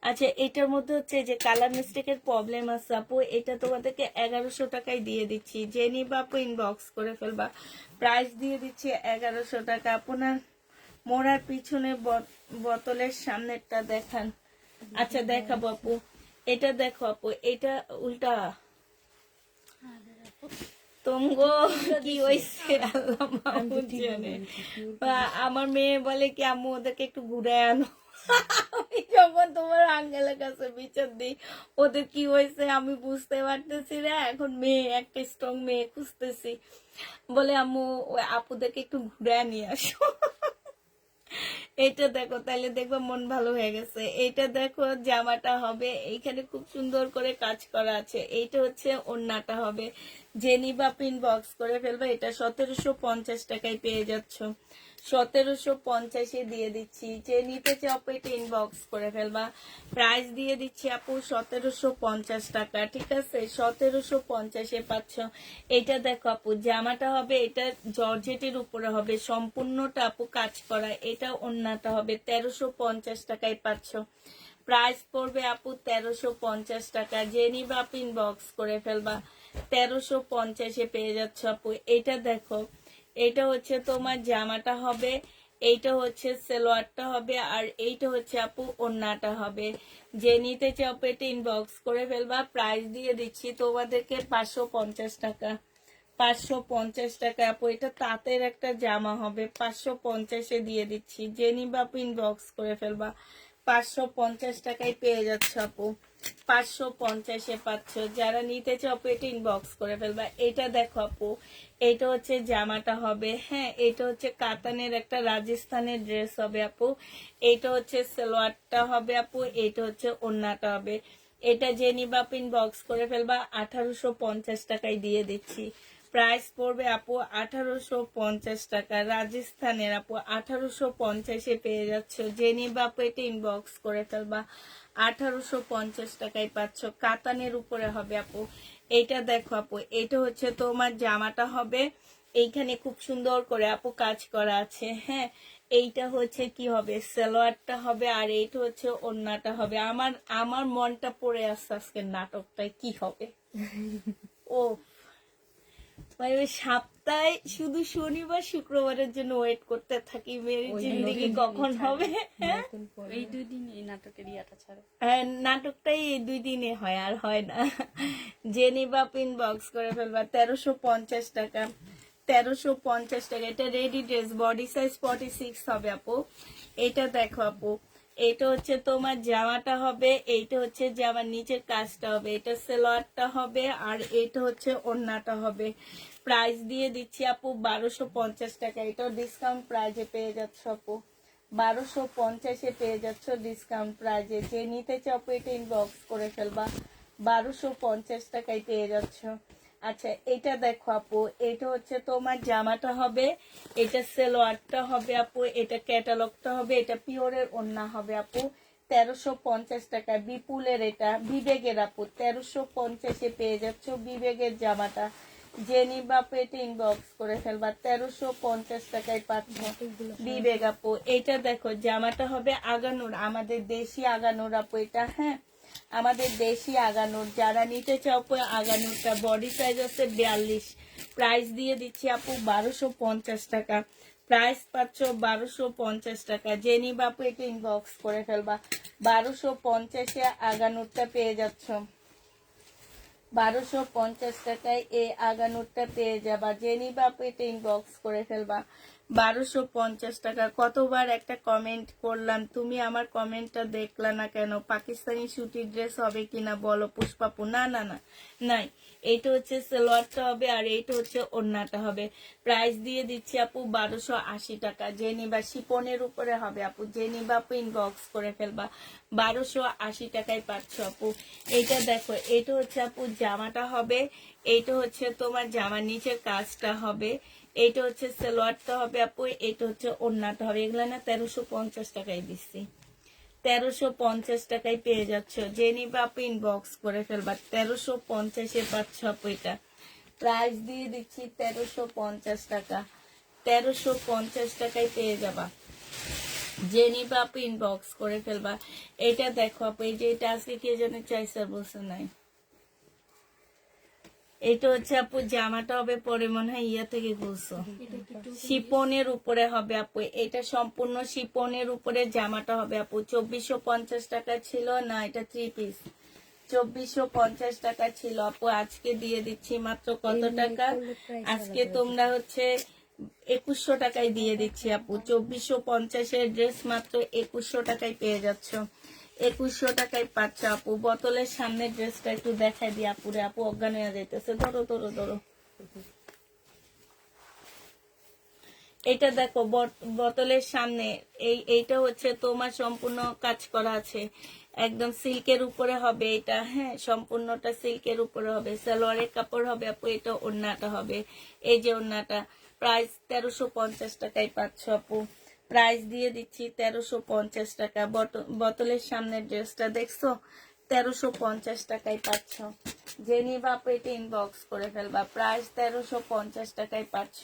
আচ্ছা এটার মধ্যে হচ্ছে যে কালার মিস্টেকের প্রবলেম আছে আপু, এটা তোমাদেরকে 1100 টাকায় দিয়ে দিচ্ছি, যে নিবা আপু ইনবক্স করে ফেলবা। প্রাইস দিয়ে দিচ্ছি 1100 টাকা। আপনার মোড়ার পিছনে বোতলের সামনেরটা দেখান। আচ্ছা দেখাবো আপু, এটা দেখো আপু, এটা উল্টা তুমগো কি হয়েছে আল্লাহ মাহমুদ জানে। বা আমার মেয়ে বলে কি আম্মু ওদেরকে একটু ঘুরে আনো। আমি যখন তোমার আঙ্কেলের কাছে বিচার দিই ওদের কি হয়েছে আমি বুঝতে পারতেছি না, এখন মেয়ে একটা স্ট্রং মেয়ে খুঁজতেছি, বলে আম্মু ওই আপুদেরকে একটু ঘুরে নিয়ে আসো। এইটা দেখো তাহলে দেখবে মন ভালো হয়ে গেছে। এইটা দেখো জামাটা হবে, এইখানে খুব সুন্দর করে কাজ করা আছে। এইটা হচ্ছে ওড়নাটা হবে, যে নিবা পিন বক্স করে ফেলবে। এটা 1750 টাকায় পেয়ে যাচ্ছ, 1750-এ দিয়ে দিচ্ছি। যে নিতে চাও আপু এটা ইনবক্স করে ফেলবা। প্রাইস দিয়ে দিচ্ছি আপু 1750 টাকা, ঠিক আছে, 1750-এ পাচ্ছ। এটা দেখো আপু জামাটা হবে, এটা জর্জেটের উপরে হবে, সম্পূর্ণটা আপু কাজ করা। এটা ওড়নাটা হবে, 1350 টাকায় পাচ্ছ। প্রাইস পড়বে আপু 1350 টাকা, যে নিবা আপু ইনবক্স করে ফেলবা। 1350-এ পেয়ে যাচ্ছ আপু। এটা দেখো, এটা হচ্ছে তোমার জামাটা হবে, এইটা হচ্ছে সালোয়ারটা হবে, আর এইটা হচ্ছে আপু ওড়নাটা হবে। যে নিতে চাও আপু এটা ইনবক্স করে ফেলবা। প্রাইস দিয়ে দিচ্ছি তোমাদেরকে 550 টাকা, 550 টাকা আপু। এটা তাঁতের একটা জামা হবে, 550-এ দিয়ে দিচ্ছি। যে নিবা আপু ইনবক্স করে ফেলবা। 550 টাকায় পেয়ে যাচ্ছে আপু, 550-এ পাচ্ছ। যারা নিতে চাও আপু এটা ইনবক্স করে ফেলবা। এটা দেখো আপু, এটা হচ্ছে জামাটা হবে, হ্যাঁ, এটা হচ্ছে কাতানের একটা রাজস্থানের ড্রেস হবে আপু। এটা হচ্ছে সালোয়ারটা হবে আপু, এটা হচ্ছে ওড়নাটা হবে। এটা যে নিবা আপু ইনবক্স করে ফেলবা। 1850 টাকায় দিয়ে দিচ্ছি। প্রাইস পড়বে আপু 1850 টাকা, রাজস্থানের আপু 1850-এ পেয়ে যাচ্ছ। যে নিবা আপু এটা ইনবক্স করে ফেলবা। 1850 টাকায় পাচ্ছ, কাতানের উপরে হবে আপু। এইটা দেখো আপু, এটা হচ্ছে তোমার জামাটা হবে, এইখানে খুব সুন্দর করে আপু কাজ করা আছে, হ্যাঁ। এইটা হচ্ছে কি হবে, সালোয়ারটা হবে, আর এইটা হচ্ছে ওড়নাটা হবে। আমার আমার মনটা পড়ে আসছে আজকের নাটকটায় কি হবে। ও মানে ওই সপ্তাহে শুধু শনিবার শুক্রবারের জন্য ওয়েট করতে থাকি, মেরি জিন্দেগি কখন হবে। হ্যাঁ এই 2 দিন এই নাটকের ইয়াটা ছাড়ে। হ্যাঁ, নাটকটাই এই 2 দিনে হয়, আর হয় না। যে নিবা পিন বক্স করে ফেলবা। 1350 টাকা, 1350 টাকা। এটা রেডি ড্রেস, বডি সাইজ 46 হবে আপু। এটা দেখো আপু, এটা হচ্ছে তোমার জামাটা হবে, এইটা হচ্ছে জামার নিচের কাজটা হবে, এটা সালোয়ারটা হবে, আর এটা হচ্ছে ওড়নাটা হবে। প্রাইস দিয়ে দিচ্ছি আপু 1250 টাকা। এটাও ডিসকাউন্ট প্রাইজে পেয়ে যাচ্ছ আপু, 1250-এ পেয়ে যাচ্ছ ডিসকাউন্ট প্রাইজে। যে নিতে চাও আপু এটা ইনবক্স করে ফেলবা। 1250 টাকায় পেয়ে যাচ্ছ। আচ্ছা এটা দেখো আপু, এটা হচ্ছে তোমার জামাটা হবে, এটা সালোয়ারটা হবে আপু, এটা ক্যাটালগটা হবে, এটা পিওরের ওড়না হবে আপু। 1350 টাকা, বিপুলের, এটা বিবেকের আপু। 1350-এ পেয়ে যাচ্ছ বিবেকের জামাটা। যে নিবা আপু এটা ইনবক্স করে ফেলবা। 1350 টাকায় পাচ্ছ বিবেক আপু। এটা দেখো জামাটা হবে আগানোর, আমাদের দেশি আগানোর আপু এটা, হ্যাঁ, আমাদের দেশি আগানোর। যারা নিতে চাও আপু আগানোরটা, বডি সাইজ আছে 42। প্রাইস দিয়ে দিচ্ছি আপু 1250 টাকা। প্রাইস পাচ্ছ 1250 টাকা। যে নিবা আপু এটা ইনবক্স করে ফেলবা। 1250-এ আগানোরটা পেয়ে যাচ্ছ, 1250 টাকায় এই আগানোরটা পেয়ে যাবা। যে নিবা আপু এটা ইনবক্স করে ফেলবা। 1250 টাকা। কতবার একটা কমেন্ট করলাম, তুমি আমার কমেন্টটা দেখলা না কেন? পাকিস্তানি সুতির ড্রেস হবে কিনা বলো পুষ্পাপু। না না না, নাই। এইটা হচ্ছে সালোয়ারটা হবে, আর এইটা হচ্ছে ওড়নাটা হবে। প্রাইস দিয়ে দিচ্ছি আপু 1280 টাকা। যে নিবা শিপনের উপরে হবে আপু, যে নিবা আপু ইনবক্স করে ফেলবা। 1280 টাকায় পাচ্ছ আপু। এইটা দেখো, এটা হচ্ছে আপু জামাটা হবে, এইটা হচ্ছে তোমার জামার নিচের কাজটা হবে, এইটা হচ্ছে সালোয়ারটা হবে আপু, এইটা হচ্ছে ওড়নাটা হবে। এগুলো না 1350 টাকায় দিচ্ছি, 1350 টাকায় পেয়ে যাচ্ছ। যে নিবা আপু ইনবক্স করে ফেলবা। 1350-এ পাচ্ছ আপু এটা। প্রাইস দিয়ে দিচ্ছি 1350 টাকা। 1350 টাকায় পেয়ে যাবা। যে নিবা আপু ইনবক্স করে ফেলবা। এটা দেখো আপু, এই যে এটা আজকে কে যেন চাইছে বলছে নাই। এটা হচ্ছে আপু জামাটা হবে পরে মনে হয় ইয়া থেকে বলছো, শিপনের উপরে হবে আপু। এটা সম্পূর্ণ শিপনের উপরে জামাটা হবে আপু। 2450 টাকা ছিল না, এটা 3 পিস। 2450 টাকা ছিল আপু, আজকে দিয়ে দিচ্ছি মাত্র কত টাকা? আজকে তোমরা হচ্ছে 2100 টাকায় দিয়ে দিচ্ছি আপু। 2450-এর ড্রেস মাত্র 2100 টাকায় পেয়ে যাচ্ছ। 2100 টাকায় পাচ্ছ আপু। বোতলের সামনে ড্রেসটা একটু দেখাই দিই আপুরে, আপু অজ্ঞান হয়ে যাইতেছে। ধরো ধরো ধরো, এটা দেখো বোতলের সামনে। এইটা হচ্ছে তোমার সম্পূর্ণ কাজ করা আছে, একদম সিল্কের উপরে হবে এটা। হ্যাঁ, সম্পূর্ণটা সিল্কের উপরে হবে। সালোয়ারের কাপড় হবে আপু। এটা ওড়নাটা হবে, এই যে ওড়নাটা। প্রাইস 1350 টাকায় পাচ্ছ আপু। প্রাইস দিয়ে দিচ্ছি 1350 টাকা। বোতলের সামনে ড্রেসটা দেখছো, 1350 টাকায় পাচ্ছ। যে নিবা আপু এটা ইনবক্স করে ফেলবা। প্রাইস 1350 টাকায় পাচ্ছ।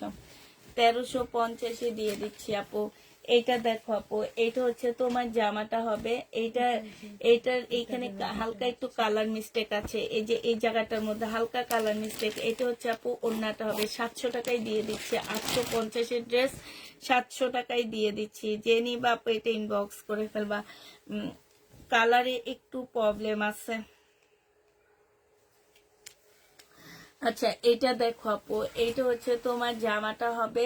1350-এ দিয়ে দিচ্ছি আপু। এটা দেখো আপু, এটা হচ্ছে তোমার জামাটা হবে। এইটার এইখানে হালকা একটু কালার মিস্টেক আছে, এই যে এই জায়গাটার মধ্যে হালকা কালার মিস্টেক। এটা হচ্ছে আপু ওড়নাটা হবে। 700 টাকায় দিয়ে দিচ্ছি। 850-এর ড্রেস 700 টাকায় দিয়ে দিচ্ছি। যে নিবা আপু এটা ইনবক্স করে ফেলবা। কালারে একটু প্রবলেম আছে। আচ্ছা, এটা দেখো আপু, এইটা হচ্ছে তোমার জামাটা হবে।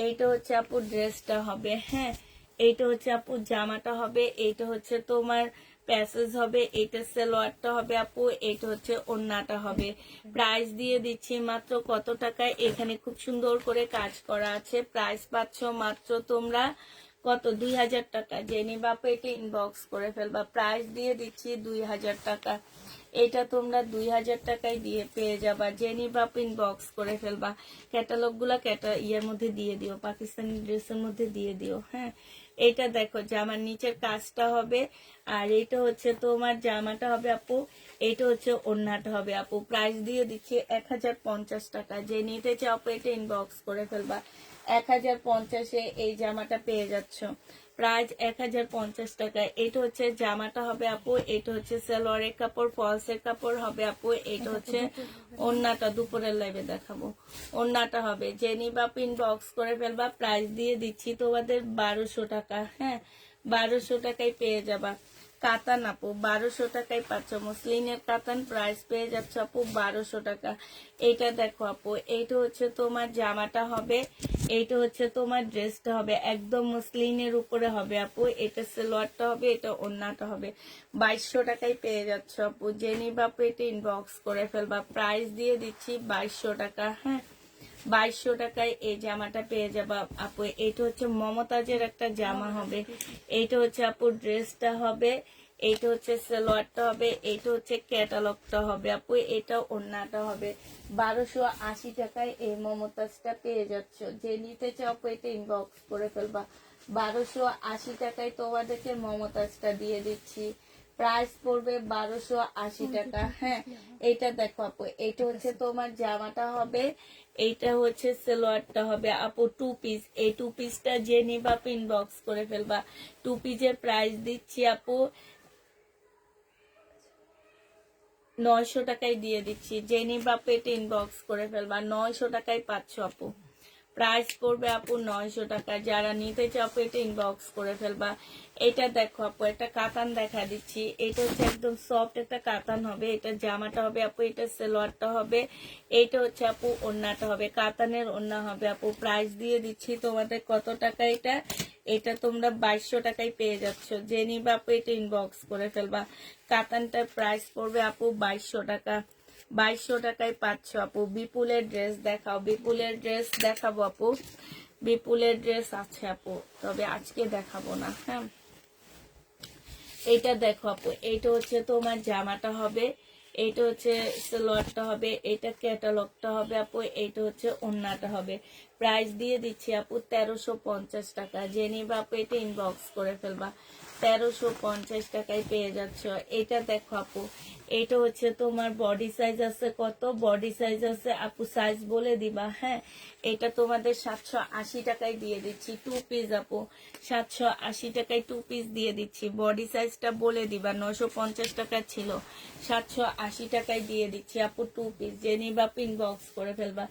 এইটা হচ্ছে আপু ড্রেসটা হবে। হ্যাঁ, এইটা হচ্ছে আপু জামাটা হবে। এইটা হচ্ছে তোমার প্যাসেজ হবে। এইটা সালোয়ারটা হবে আপু। এইটা হচ্ছে ওড়নাটা হবে। প্রাইস দিয়ে দিচ্ছি মাত্র কত টাকায়? এখানে খুব সুন্দর করে কাজ করা আছে। প্রাইস পাচ্ছ মাত্র তোমরা কত? 2000 টাকা। জেনি বাপু এটা ইনবক্স করে ফেলবা। প্রাইস দিয়ে দিচ্ছি 2000 টাকা। এটা তোমরা 2000 টাকায় দিয়ে পেয়ে যাবা। জেনি বাপ ইনবক্স করে ফেলবা। ক্যাটালগ গুলা ইয়ের মধ্যে দিয়ে দিও, পাকিস্তানি ড্রেসের মধ্যে দিয়ে দিও। হ্যাঁ, এটা দেখো জামার নিচের কাজটা হবে, আর এটা হচ্ছে তোমার জামাটা হবে আপু। এটা হচ্ছে ওড়নাটা হবে আপু। প্রাইস দিয়ে দিচ্ছি 1050 টাকা। যে নিতে চাও আপু এটা ইনবক্স করে ফেলবা। 1050-এ এই জামাটা পেয়ে যাচ্ছ। প্রাইস 1050 টাকা। এটা হচ্ছে জামাটা হবে আপু। এটা হচ্ছে সালোয়ারের কাপড়, ফলসের কাপড় হবে আপু। এটা হচ্ছে ওড়নাটা, দুপুরের লাইভে দেখাবো। ওড়নাটা হবে। যে নিবা ইনবক্স করে ফেলবা। প্রাইস দিয়ে দিচ্ছি তোমাদের 1200 টাকা। হ্যাঁ, 1200 টাকায় পেয়ে যাবা। কাতান আপু 1200 টাকায় পাচ্ছ। মুসলিনের কাতান প্রাইস পেয়ে যাচ্ছ আপু 1200 টাকা। এইটা দেখো আপু, এইটা হচ্ছে তোমার জামাটা হবে। এইটা হচ্ছে তোমার ড্রেসটা হবে, একদম মুসলিনের উপরে হবে আপু। এটা সালোয়ারটা হবে, এটা ওড়নাটা হবে। 2200 টাকায় পেয়ে যাচ্ছ আপু। জেনি বাপু এটা ইনবক্স করে ফেলবা। প্রাইস দিয়ে দিচ্ছি 2200 টাকা। হ্যাঁ, 2200 টাকায় এই জামাটা পেয়ে যাবা আপু। এটা হচ্ছে মমতাজের একটা জামা হবে। এইটা হচ্ছে আপু ড্রেসটা হবে। এইটা হচ্ছে সালোয়ারটা হবে। এইটা হচ্ছে ক্যাটালগটা হবে আপু। এটা ওড়নাটা হবে। 1280 টাকায় এই মমতাজটা পেয়ে যাচ্ছ। যে নিতে চাও আপু এটা ইনবক্স করে ফেলবা। 1280 টাকায় তোমাদেরকে মমতাজটা দিয়ে দিচ্ছি। প্রাইস পড়বে 1280 টাকা। হ্যাঁ, এটা দেখো আপু, এটা হচ্ছে তোমার জামাটা হবে। এইটা হচ্ছে সালোয়ারটা হবে আপু। 2 পিস। এই 2 পিসটা যে নিবা ইনবক্স করে ফেলবা। 2 পিসের প্রাইস দিচ্ছি আপু 900 টাকায় দিয়ে দিচ্ছি। যে নিবা এটা ইনবক্স করে ফেলবা। 900 টাকায় পাচ্ছ আপু। প্রাইস পড়বে আপু 900 টাকা। যারা নিতে চাও আপু এটা ইনবক্স করে ফেলবা। এটা দেখো আপু, একটা কাতান দেখা দিচ্ছি। এটা হচ্ছে একদম সফট একটা কাতান হবে। এটা জামাটা হবে আপু। এটা সালোয়ারটা হবে। এটা হচ্ছে আপু ওড়নাটা হবে, কাতানের ওড়না হবে আপু। প্রাইস দিয়ে দিচ্ছি তোমাদের কত টাকা? এটা এটা তোমরা 2200 টাকায় পেয়ে যাচ্ছ। যে নিবা আপু এটা ইনবক্স করে ফেলবা। কাতানটার প্রাইস পড়বে আপু 2200 টাকা। 2200 টাকায় পাচ্ছ আপু। বিপুলের ড্রেস দেখাও। বিপুলের ড্রেস দেখাবো আপু। বিপুলের ড্রেস আছে আপু, তবে আজকে দেখাবো না। হ্যাঁ, এইটা দেখো আপু, এইটা হচ্ছে তোমার জামাটা হবে। এইটা হচ্ছে সালোয়ারটা হবে। এটা ক্যাটালগটা হবে আপু। এইটা হচ্ছে ওড়নাটা হবে। প্রাইস দিয়ে দিচ্ছি আপু 1350 টাকা। যে নিবা আপু এটা ইনবক্স করে ফেলবা। 1350 টাকায় পেয়ে যাচ্ছ। এটা দেখো আপু, এটা হচ্ছে তোমার বডি সাইজ আছে কত, বডি সাইজ আছে আপু, সাইজ বলে দিবা। হ্যাঁ, এটা তোমাদের 780 টাকায় দিয়ে দিচ্ছি, 2 পিস আপু, 780 টাকায় 2 পিস দিয়ে দিচ্ছি। বডি সাইজটা বলে দিবা, 950 টাকা ছিল, 780 টাকায় দিয়ে দিচ্ছি আপু, 2 পিস। যে নিবা ইনবক্স করে ফেলবা।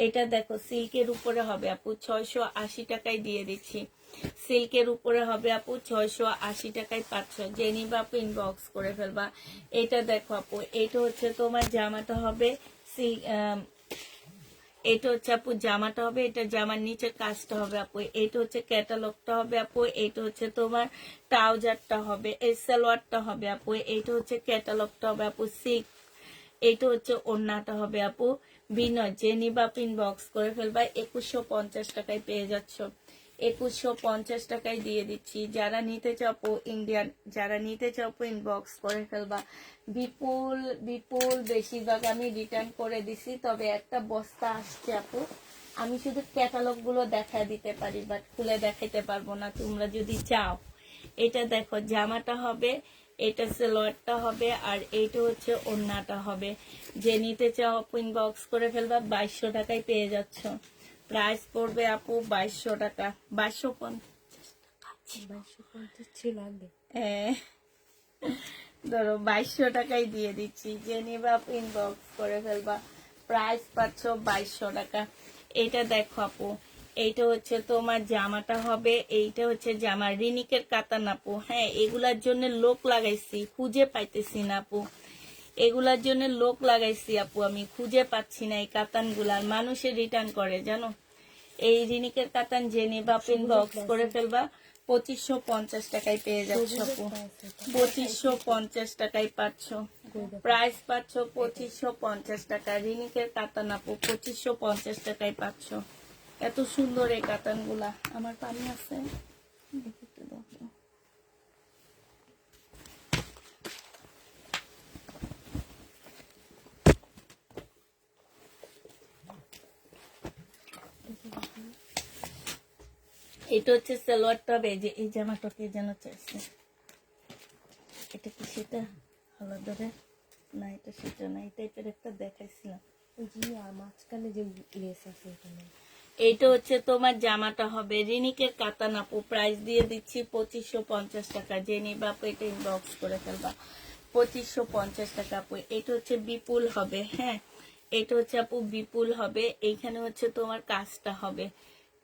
এটা দেখো সিল্কের উপরে হবে আপু, 680 টাকায় দিয়ে দিচ্ছি। সিল্কের উপরে হবে আপু, 680 টাকায় পাচ্ছ। যে নিবা আপু ইনবক্স করে ফেলবা। এটা দেখো আপু, এটা হচ্ছে তোমার জামাটা হবে সিল্ক, এটা হচ্ছে আপু জামাটা হবে, এটা জামার নিচে কাজটা হবে আপু। এটা হচ্ছে ক্যাটালগটা হবে আপু, এটা হচ্ছে তোমার ট্রাউজারটা হবে, এই সালোয়ারটা হবে আপু। এটা হচ্ছে ক্যাটালগটা হবে আপু, সিল্ক। এটা হচ্ছে ওড়নাটা হবে আপু। বিনয়, যে নিবা আপু ইনবক্স করে ফেলবা। 2150 টাকায় পেয়ে যাচ্ছ, 2150 টাকায় দিয়ে দিচ্ছি। যারা নিতে চাও আপু ইন্ডিয়ান, যারা নিতে চাও আপু ইনবক্স করে ফেলবা। বিপুল বিপুল বেশিরভাগ আমি রিটার্ন করে দিছি, তবে একটা বস্তা আসছে আপু। আমি শুধু ক্যাটালগ গুলো দেখা দিতে পারি, বাট খুলে দেখাইতে পারবো না। তোমরা যদি চাও, এটা দেখো জামাটা হবে, এটা সালোয়ারটা হবে, আর এইটা হচ্ছে ওড়নাটা হবে। যে নিতে চাও আপু ইনবক্স করে ফেলবা। 2200 টাকায় পেয়ে যাচ্ছ। প্রাইস পড়বে আপু 2200 টাকা, 2250 ছিল আগে। ধরো 2200 টাকায় দিয়ে দিচ্ছি। যে নিবা আপু ইনবক্স করে ফেলবা। প্রাইস পাচ্ছ 2200 টাকা। এটা দেখো আপু, এইটা হচ্ছে তোমার জামাটা হবে, এইটা হচ্ছে জামা রিনিকের কাতান আপু। হ্যাঁ, এগুলার জন্য লোক লাগাইছি, খুঁজে পাইতেছি না আপু। এগুলার জন্য লোক লাগাইছি আপু, আমি খুঁজে পাচ্ছি না এই কাতান গুলার। মানুষে রিটার্ন করে জানো। এই রিনিকের কাতান যে নিবা ইনবক্স করে ফেলবা। 2550 টাকায় পেয়ে যাচ্ছ আপু, 2550 টাকায় পাচ্ছ। প্রাইস পাচ্ছ 2550 টাকা। রিনিকের কাতান আপু, 2550 টাকায় পাচ্ছ। এত সুন্দর এই কাতান গুলা। আমার পানি আছে, দেখতে দাও তো। এটা হচ্ছে সালোয়ারটা হবে। এই যে এই জামাটা কে যেন চাইছে, এটা কি সেটা আলাদা? না, এটা সেটা না, এই টাইপের একটা দেখাইছিলাম। জি, আর মাঝখানে যে লেস আছে ওটা নেই। এইটা হচ্ছে তোমার জামাটা হবে রিনিকের কাতান আপু। প্রাইস দিয়ে দিচ্ছি 2550 টাকা। যে নিবা আপু এটা ইনবক্স করে ফেলবা। 2550 টাকা আপু। এটা হচ্ছে বিপুল হবে। হ্যাঁ, এটা হচ্ছে আপু বিপুল হবে। এইখানে হচ্ছে তোমার কাজটা হবে,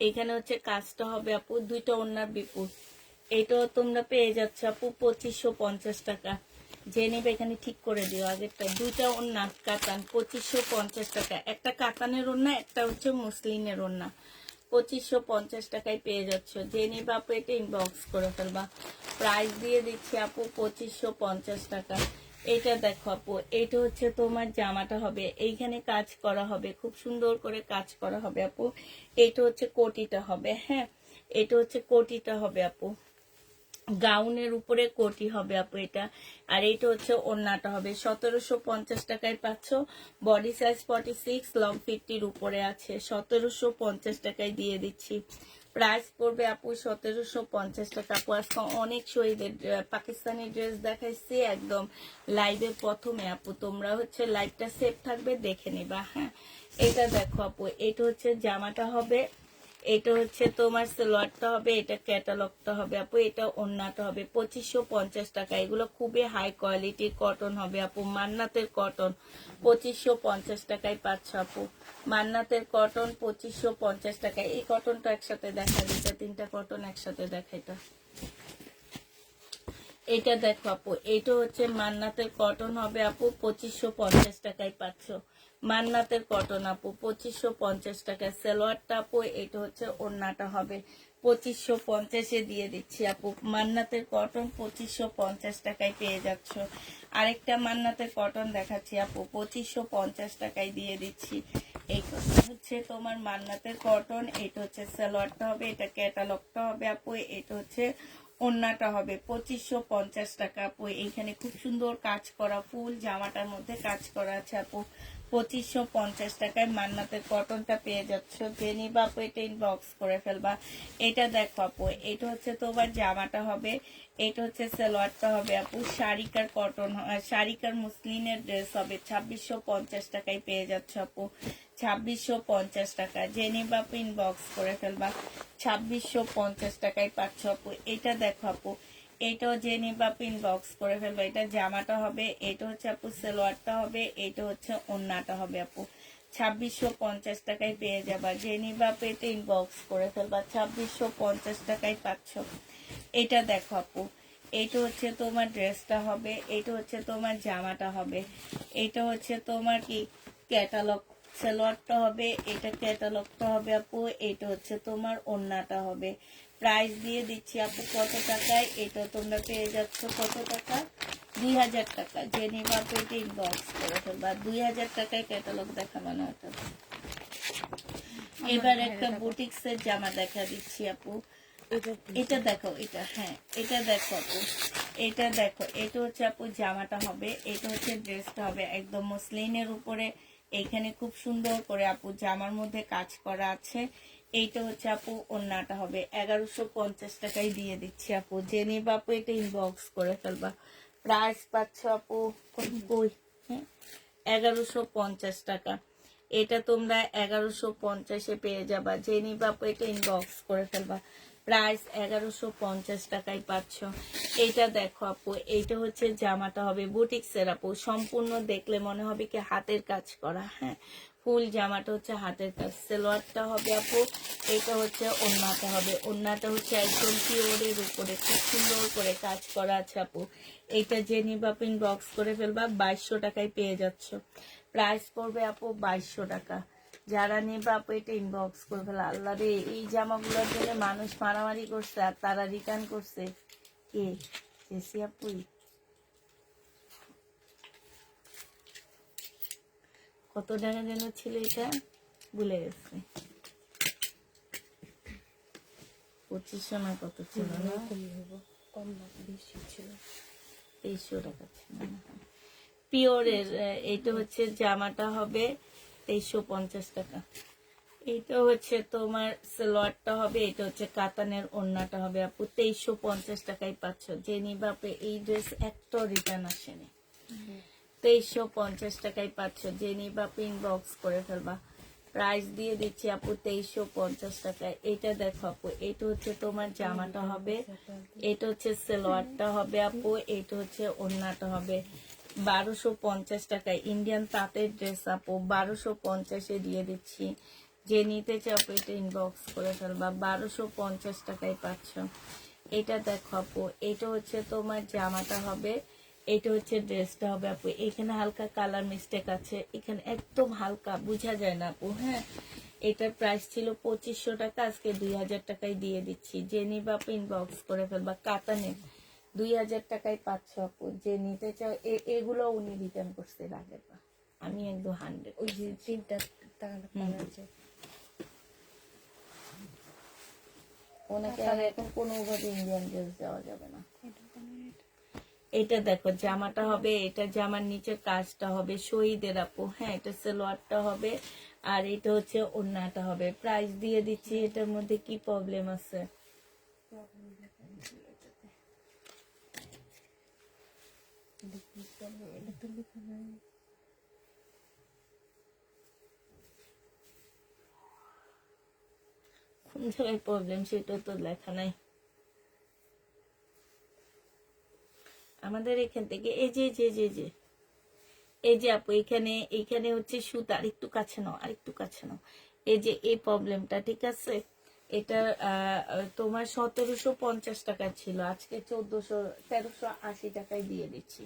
এইখানে হচ্ছে কাজটা হবে আপু। দুইটা ওড়নার বিপুল। এটাও তোমরা পেয়ে যাচ্ছ আপু 2550 টাকা। যে নেবে এখানে ঠিক করে দিও আগেরটা। দুইটা ওড়না কাতান, 2550 টাকা। একটা কাতানের ওড়না, একটা হচ্ছে মুসলিনের ওড়না। 2550 টাকায় পেয়ে যাচ্ছ। যে নেবে আপু এটা ইনবক্স করে ফেলবা। প্রাইস দিয়ে দিচ্ছি আপু 2550 টাকা। এটা দেখো আপু, এটা হচ্ছে তোমার জামাটা হবে, এইখানে কাজ করা হবে, খুব সুন্দর করে কাজ করা হবে আপু। এটা হচ্ছে কোটিটা হবে। হ্যাঁ, এটা হচ্ছে কোটিটা হবে আপু, গাউনের উপরে কোটি হবে আপু এটা। আর এটা হচ্ছে ওড়নাটা হবে। 1750 টাকায় পাচ্ছ। বডি সাইজ 46, লং 50-র উপরে আছে। 1750 টাকায় দিয়ে দিচ্ছি। প্রাইস পড়বে আপু 1750 টাকা। আপু আজকে অনেক শহীদের পাকিস্তানি ড্রেস দেখাইছি একদম লাইভে প্রথমে আপু। তোমরা হচ্ছে লাইভটা সেভ থাকবে, দেখে নিবা। হ্যাঁ, এটা দেখো আপু, এটা হচ্ছে জামাটা হবে, এটা হচ্ছে তোমার সালোয়ারটা হবে, এটা ক্যাটালগটা হবে আপু, এটা ওড়নাটা হবে। 2550 টাকা। এগুলো খুবই হাই কোয়ালিটির কটন হবে আপু, মান্নাতের কটন। 2550 টাকায় পাচ্ছ আপু। মান্নাতের কটন 2550 টাকায়। এই কটনটা একসাথে দেখা দিতে, তিনটা কটন একসাথে দেখাইটা। এটা দেখো আপু, এটা হচ্ছে মান্নাতের কটন হবে আপু, 2550 টাকায় পাচ্ছ। মান্নাতের কটন আপু 2550 টাকায়। সালোয়ারটা আপু, এটা হচ্ছে ওড়নাটা হবে, 2550-এ দিয়ে দিচ্ছি আপু। মান্নাতের কটন 2550 টাকায় পেয়ে যাচ্ছ। আরেকটা মান্নাতের কটন দেখাচ্ছি আপু, 2550 টাকায় দিয়ে দিচ্ছি। এই হচ্ছে তোমার মান্নাতের কটন, এটা হচ্ছে সালোয়ারটা হবে, এটা ক্যাটালগটা হবে আপু, এটা হচ্ছে ওড়নাটা হবে। 2550 টাকা আপু। এইখানে খুব সুন্দর কাজ করা, ফুল জামাটার মধ্যে কাজ করা আছে আপু। 2550 টাকায় মান্নাতের কটনটা পেয়ে যাচ্ছ। জেনি বাপু এটা ইনবক্স করে ফেলবা। এটা দেখো আপু, এটা হচ্ছে তোমার জামাটা হবে, এটা হচ্ছে সালোয়ারটা হবে আপু। শাড়িকার কটন, শাড়িকার মুসলিনের ড্রেস হবে। 2650 টাকায় পেয়ে যাচ্ছ আপু। 2650 টাকা জেনি বাপু ইনবক্স করে ফেলবা। 2650 টাকায় পাচ্ছ আপু। এটা দেখো আপু, এটাও জেনি বাপু ইনবক্স করে ফেলবা। এটা জামাটা হবে, এটা হচ্ছে আপু সালোয়ারটা হবে, এটা হচ্ছে ওন্নাটা হবে আপু। 2650 টাকায় পেয়ে যাবা। জেনি বাপু এটা ইনবক্স করে ফেলবা। 2650 টাকায় পাচ্ছ। এটা দেখো আপু, এটা হচ্ছে তোমার ড্রেসটা হবে, এটা হচ্ছে তোমার জামাটা হবে, এটা হচ্ছে তোমার কি ক্যাটালগ সালোয়ারটা হবে, এটা ক্যাটালগটা হবে আপু, এটা হচ্ছে তোমার ওন্নাটা হবে। প্রাইস দিয়ে দিচ্ছি আপু কত টাকায়, এটা তোমরা পেয়ে যাচ্ছ কত টাকা, 2000 টাকা। জেনি বাপু এটা ইনবক্স করে ফেলবা। 2000 টাকায় ক্যাটালগ দেখানো না এটা। এবার একটা বুটিক্সের জামা দেখা দিচ্ছি আপু। এটা দেখো, এটা হ্যাঁ, এটা দেখো আপু, এটা দেখো, এটা হচ্ছে আপু জামাটা হবে, এটা হচ্ছে ড্রেসটা হবে একদম মসলিনের উপরে। এখানে খুব সুন্দর করে আপু জামার মধ্যে কাজ করা আছে। এইটা হচ্ছে আপু ওন্নাটা হবে। 1150 টাকায় দিয়ে দিচ্ছি আপু। জেনি বাপু এটা ইনবক্স করে ফেলবা। প্রাইস পাচ্ছ আপু কই, হ্যাঁ, 1150 টাকা। এটা তোমরা 1150-এ পেয়ে যাবা। জেনি বাপু এটা ইনবক্স করে ফেলবা। প্রাইস 1150 টাকায় পাচ্ছ। এইটা দেখো আপু, এইটা হচ্ছে জামাটা হবে বুটিক্সের আপু। সম্পূর্ণ দেখলে মনে হবে কি হাতের কাজ করা, হ্যাঁ, ফুল জামাটা হচ্ছে হাতের কাজ। সালোয়ারটা হবে আপু, এটা হচ্ছে ওন্নাটা হবে। ওন্নাটা হচ্ছে একদম পিওরের উপরে খুব সুন্দর করে কাজ করা আছে আপু। এইটা জেনি বাপু ইনবক্স করে ফেলবা। 2200 টাকায় পেয়ে যাচ্ছ। প্রাইস পড়বে আপু 2200 টাকা। যারা নেবে আপু এটা ইনবক্স করে ফেলা। আল্লাহ রে, এই জামাগুলোর জন্য মানুষ মারামারি করছে আর তারা রিটার্ন করছে কে, জেসি আপুই। কত টাকা যেন ছিল এটা, ভুলে গেছে। 2500 না কত ছিল না, কম হবো, কম না বেশি ছিল। 2300 টাকা ছিল। পিওরের এইটা হচ্ছে জামাটা হবে 2350 টাকা। এইটা হচ্ছে তোমার সালোয়ারটা হবে, এটা হচ্ছে কাতানের ওন্নাটা হবে আপু। 2350 টাকায় পাচ্ছ। যে নিবা আপু, এই ড্রেস একটা রিটার্ন আসেনি। 2350 টাকায় পাচ্ছ। যে নিবা আপু ইনবক্স করে ফেলবা। প্রাইস দিয়ে দিচ্ছি আপু 2350 টাকায়। এটা দেখো আপু, এটা হচ্ছে তোমার জামাটা হবে, এটা হচ্ছে সালোয়ারটা হবে আপু, এটা হচ্ছে ওন্নাটা হবে। 1250 টাকায় ইন্ডিয়ান তাঁতের ড্রেস আপু, 1250-এ দিয়ে দিচ্ছি। যে নিতে চাও আপু এটা ইনবক্স করে ফেলবা। 1250 টাকায় পাচ্ছ। এটা দেখো আপু, এটা হচ্ছে তোমার জামাটা হবে, এটা হচ্ছে ড্রেসটা হবে আপু। এখানে হালকা কালার মিস্টেক আছে, এখানে একদম হালকা বোঝা যায় না আপু, হ্যাঁ। এটার প্রাইস ছিল 2500 টাকা, আজকে 2000 টাকায় দিয়ে দিচ্ছি। যে নিবা আপু ইনবক্স করে ফেলবা। কাতানে 2000 টাকায় পাচ্ছ আপু। যে নিতে চাও, এগুলো উনি রিটার্ন করছে আগের বার। আমি একদম 100 ওই যে তিনটা টাকা কালার আছে, ওনাকে আর এখন কোনোভাবে ইন্ডিয়ান ড্রেস দেওয়া যাবে না। এটা কেমন এটা? এটা দেখো জামাটা হবে, এটা জামার নিচে কাজটা হবে শহীদের আপু, হ্যাঁ, এটা সালোয়ারটা হবে আর এটা হচ্ছে ওন্নাটা হবে। প্রাইস দিয়ে দিচ্ছি। এটার মধ্যে কি প্রবলেম আছে? এটা তো লেখা নাই। কোন জায়গায় প্রবলেম সেটা তো লেখা নাই আমাদের এখান থেকে। এই যে যে যে যে এই যে আপু, এখানে এখানে হচ্ছে সুতা, আরেকটু কাছে নাও, আরেকটু কাছে নাও। এই যে এই প্রবলেমটা, ঠিক আছে। এটা তোমার 1750 টাকা ছিল, আজকে 1380 টাকায় দিয়ে দিচ্ছি।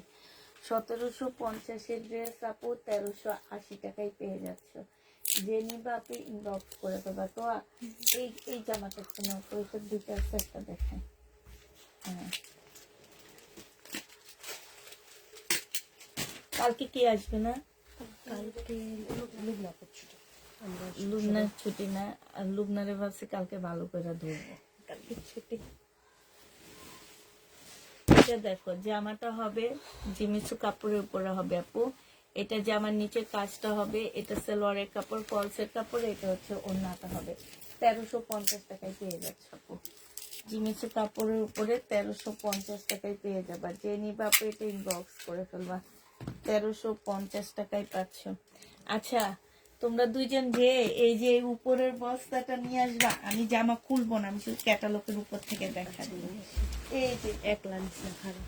1750-এর ড্রেস আপু 1380 টাকায় পেয়ে যাচ্ছ। যে নিবা আপু ইনবক্স করে দেবা। তো এই এই জামাটা একটু নাও তো, ওইসব দুইটা একটা দেখেন, হ্যাঁ। কালকে কি আসবে না? কালকে লুবনা করছিল, আমরা লুবনার ছুটি না, আর লুবনারে ভাবছি কালকে ভালো করে ধরবো। কালকে ছুটি। এটা দেখো জামাটা হবে জিমিচু কাপড়ের উপরে হবে আপু। এটা জামার নিচের কাজটা হবে, এটা সালোয়ারের কাপড়, ফলসের কাপড়, এটা হচ্ছে ওড়নাটা হবে। 1350 টাকায় পেয়ে যাচ্ছে আপু। জিমিচু কাপড়ের উপরে 1350 টাকায় পেয়ে যাবা। যে নিবা আপু এটা ইনবক্স করে ফেলবা। 1350 টাকায় পাচ্ছ। আচ্ছা, তোমরা দুইজন যে এই যে উপরের বস্তাটা নিয়ে আসবা, আমি জামা খুলবো না, আমি শুধু ক্যাটালগের উপর থেকে দেখা দিব। এই যে একলা নিস না খারাপ।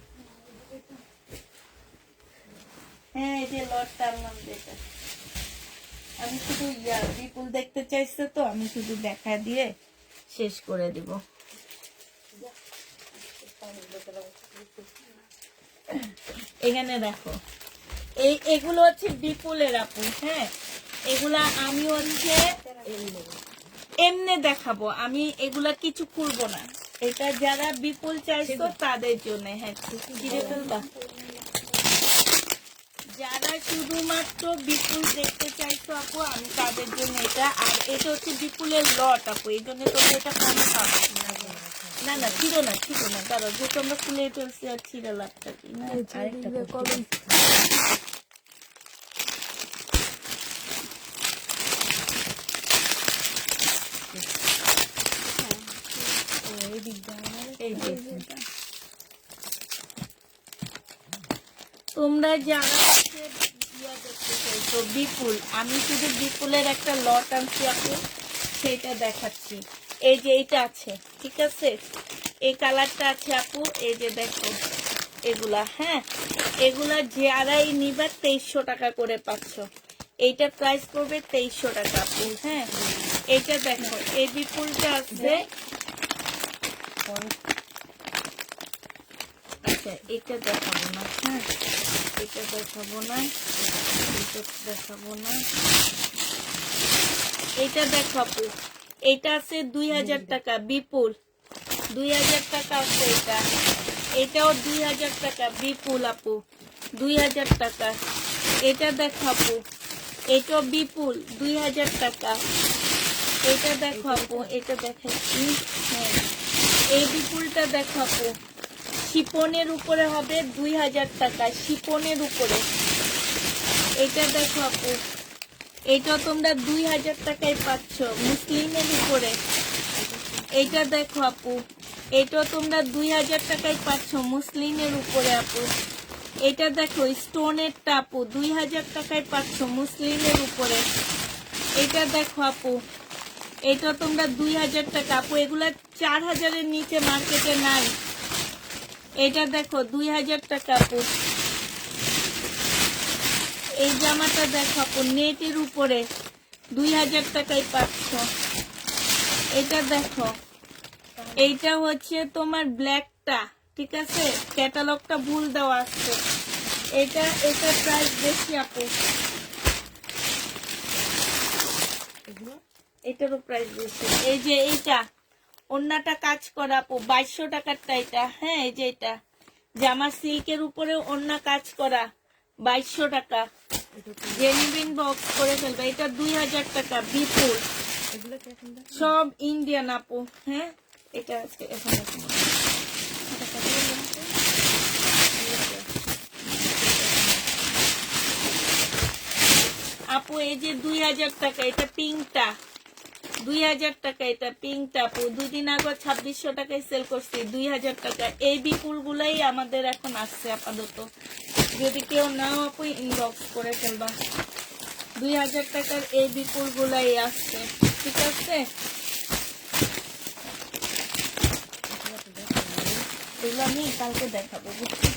হ্যাঁ, এই যে লটটা আনলাম যেটা, আমি শুধু বিপুল দেখতে চাইছে তো আমি শুধু দেখা দিয়ে শেষ করে দিব। এখানে দেখো, এগুলো হচ্ছে বিপুলের আপু। হ্যাঁ, এগুলা আমি হচ্ছে এমনি দেখাবো, আমি এগুলা কিছু করবো না। এটা যারা বিপুল চাইছো তাদের জন্য। হ্যাঁ, কিনে ফেলবা। যারা শুধুমাত্র বিপুল দেখতে চাইছো আপু, আমি তাদের জন্য এটা। আর এটা হচ্ছে বিপুলের লট আপু, এই জন্য তোমরা এটা কমে পাবো। না না, ছিল না দাঁড়াও, যেহেতু আমরা খুলে ফেলছি আর ছিল লাভটা কি না। আরেকটা এই যে তোমরা যারা হচ্ছে দেখতে চাইছো বিপুল, আমি শুধু বিপুলের একটা লট আনছি আপু, সেটা দেখাচ্ছি। এই যে এইটা আছে, ঠিক আছে, এই কালারটা আছে আপু। এই যে দেখো এগুলা, হ্যাঁ, এগুলা যারাই নিবা 2300 টাকা করে পাচ্ছ। এইটা প্রাইস পড়বে 2300 টাকা আপু। হ্যাঁ, এইটা দেখো, এই বিপুলটা আছে। আচ্ছা, এটা দেখাবো না। হ্যাঁ, এটা দেখাবো না, এটা দেখাবো না। এটা দেখো আপু, এটা আছে 2000 টাকা বিপুল, 2000 টাকা আছে এটা। এটাও 2000 টাকা বিপুল আপু, 2000 টাকা। এটা দেখো আপু, এটাও বিপুল, 2000 টাকা। এটা দেখো আপু, এটা দেখাচ্ছি। হ্যাঁ, এই বিপুলটা দেখো আপু, শিপনের উপরে হবে 2000 টাকা, শিপনের উপরে। এটা দেখো আপু, এটা তোমরা 2000 টাকায় পাচ্ছ, মুসলিমের উপরে। এটা দেখো আপু, এটা তোমরা 2000 টাকায় পাচ্ছ, মুসলিমের উপরে আপু। এটা দেখো স্টোনের টাপু, 2000 টাকায় পাচ্ছ, মুসলিমের উপরে। এটা দেখো আপু, এটা তোমরা 2000 টাকা আপু, এগুলা 4000-এর নিচে মার্কেটে নাই। এটা দেখো 2000 টাকা আপু। এই জামাটা দেখো আপু, নেটের উপরে 2000 টাকায় পাচ্ছ। এটা দেখো, এইটা হচ্ছে তোমার ব্ল্যাকটা, ঠিক আছে, ক্যাটালগটা ভুল দেওয়া আছে। এটা প্রাইস বেশি আপু, এটারও প্রাইস বেশি। এই যে এইটা ওন্নাটা কাজ করা আপু, 2200 টাকারটা এটা। হ্যাঁ, এই যে এটা জামা সিল্কের উপরে ওন্না কাজ করা, 2200 টাকা। জেনুইন বক্স করে ফেলবে। এটা 2000 টাকা বিপুল, সব ইন্ডিয়ান আপু। হ্যাঁ, এটা আজকে এখন আপু, এই যে 2000 টাকা, এটা পিঙ্কটা 2000 টাকা, এটা পিঙ্কটা আপু, 2 দিন আগে 2600 টাকায় সেল করছি, 2000 টাকা। এই বিপুল গুলাই আমাদের এখন আসছে আপাতত, যদি কেউ নাও আপু ইনবক্স করে ফেলবা। 2000 টাকার এই বিপুল গুলাই আসছে, ঠিক আছে। এগুলো আমি কালকে দেখাবো, বুঝছি।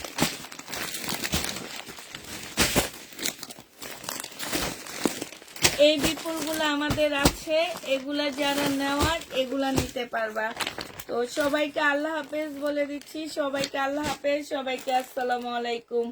এই বিপুলগুলো আমাদের আছে, এগুলা যারা নেওয়ার এগুলা নিতে পারবা। তো সবাইকে আল্লাহ হাফেজ বলে দিচ্ছি, সবাইকে আল্লাহ হাফেজ, সবাইকে আসসালামু আলাইকুম।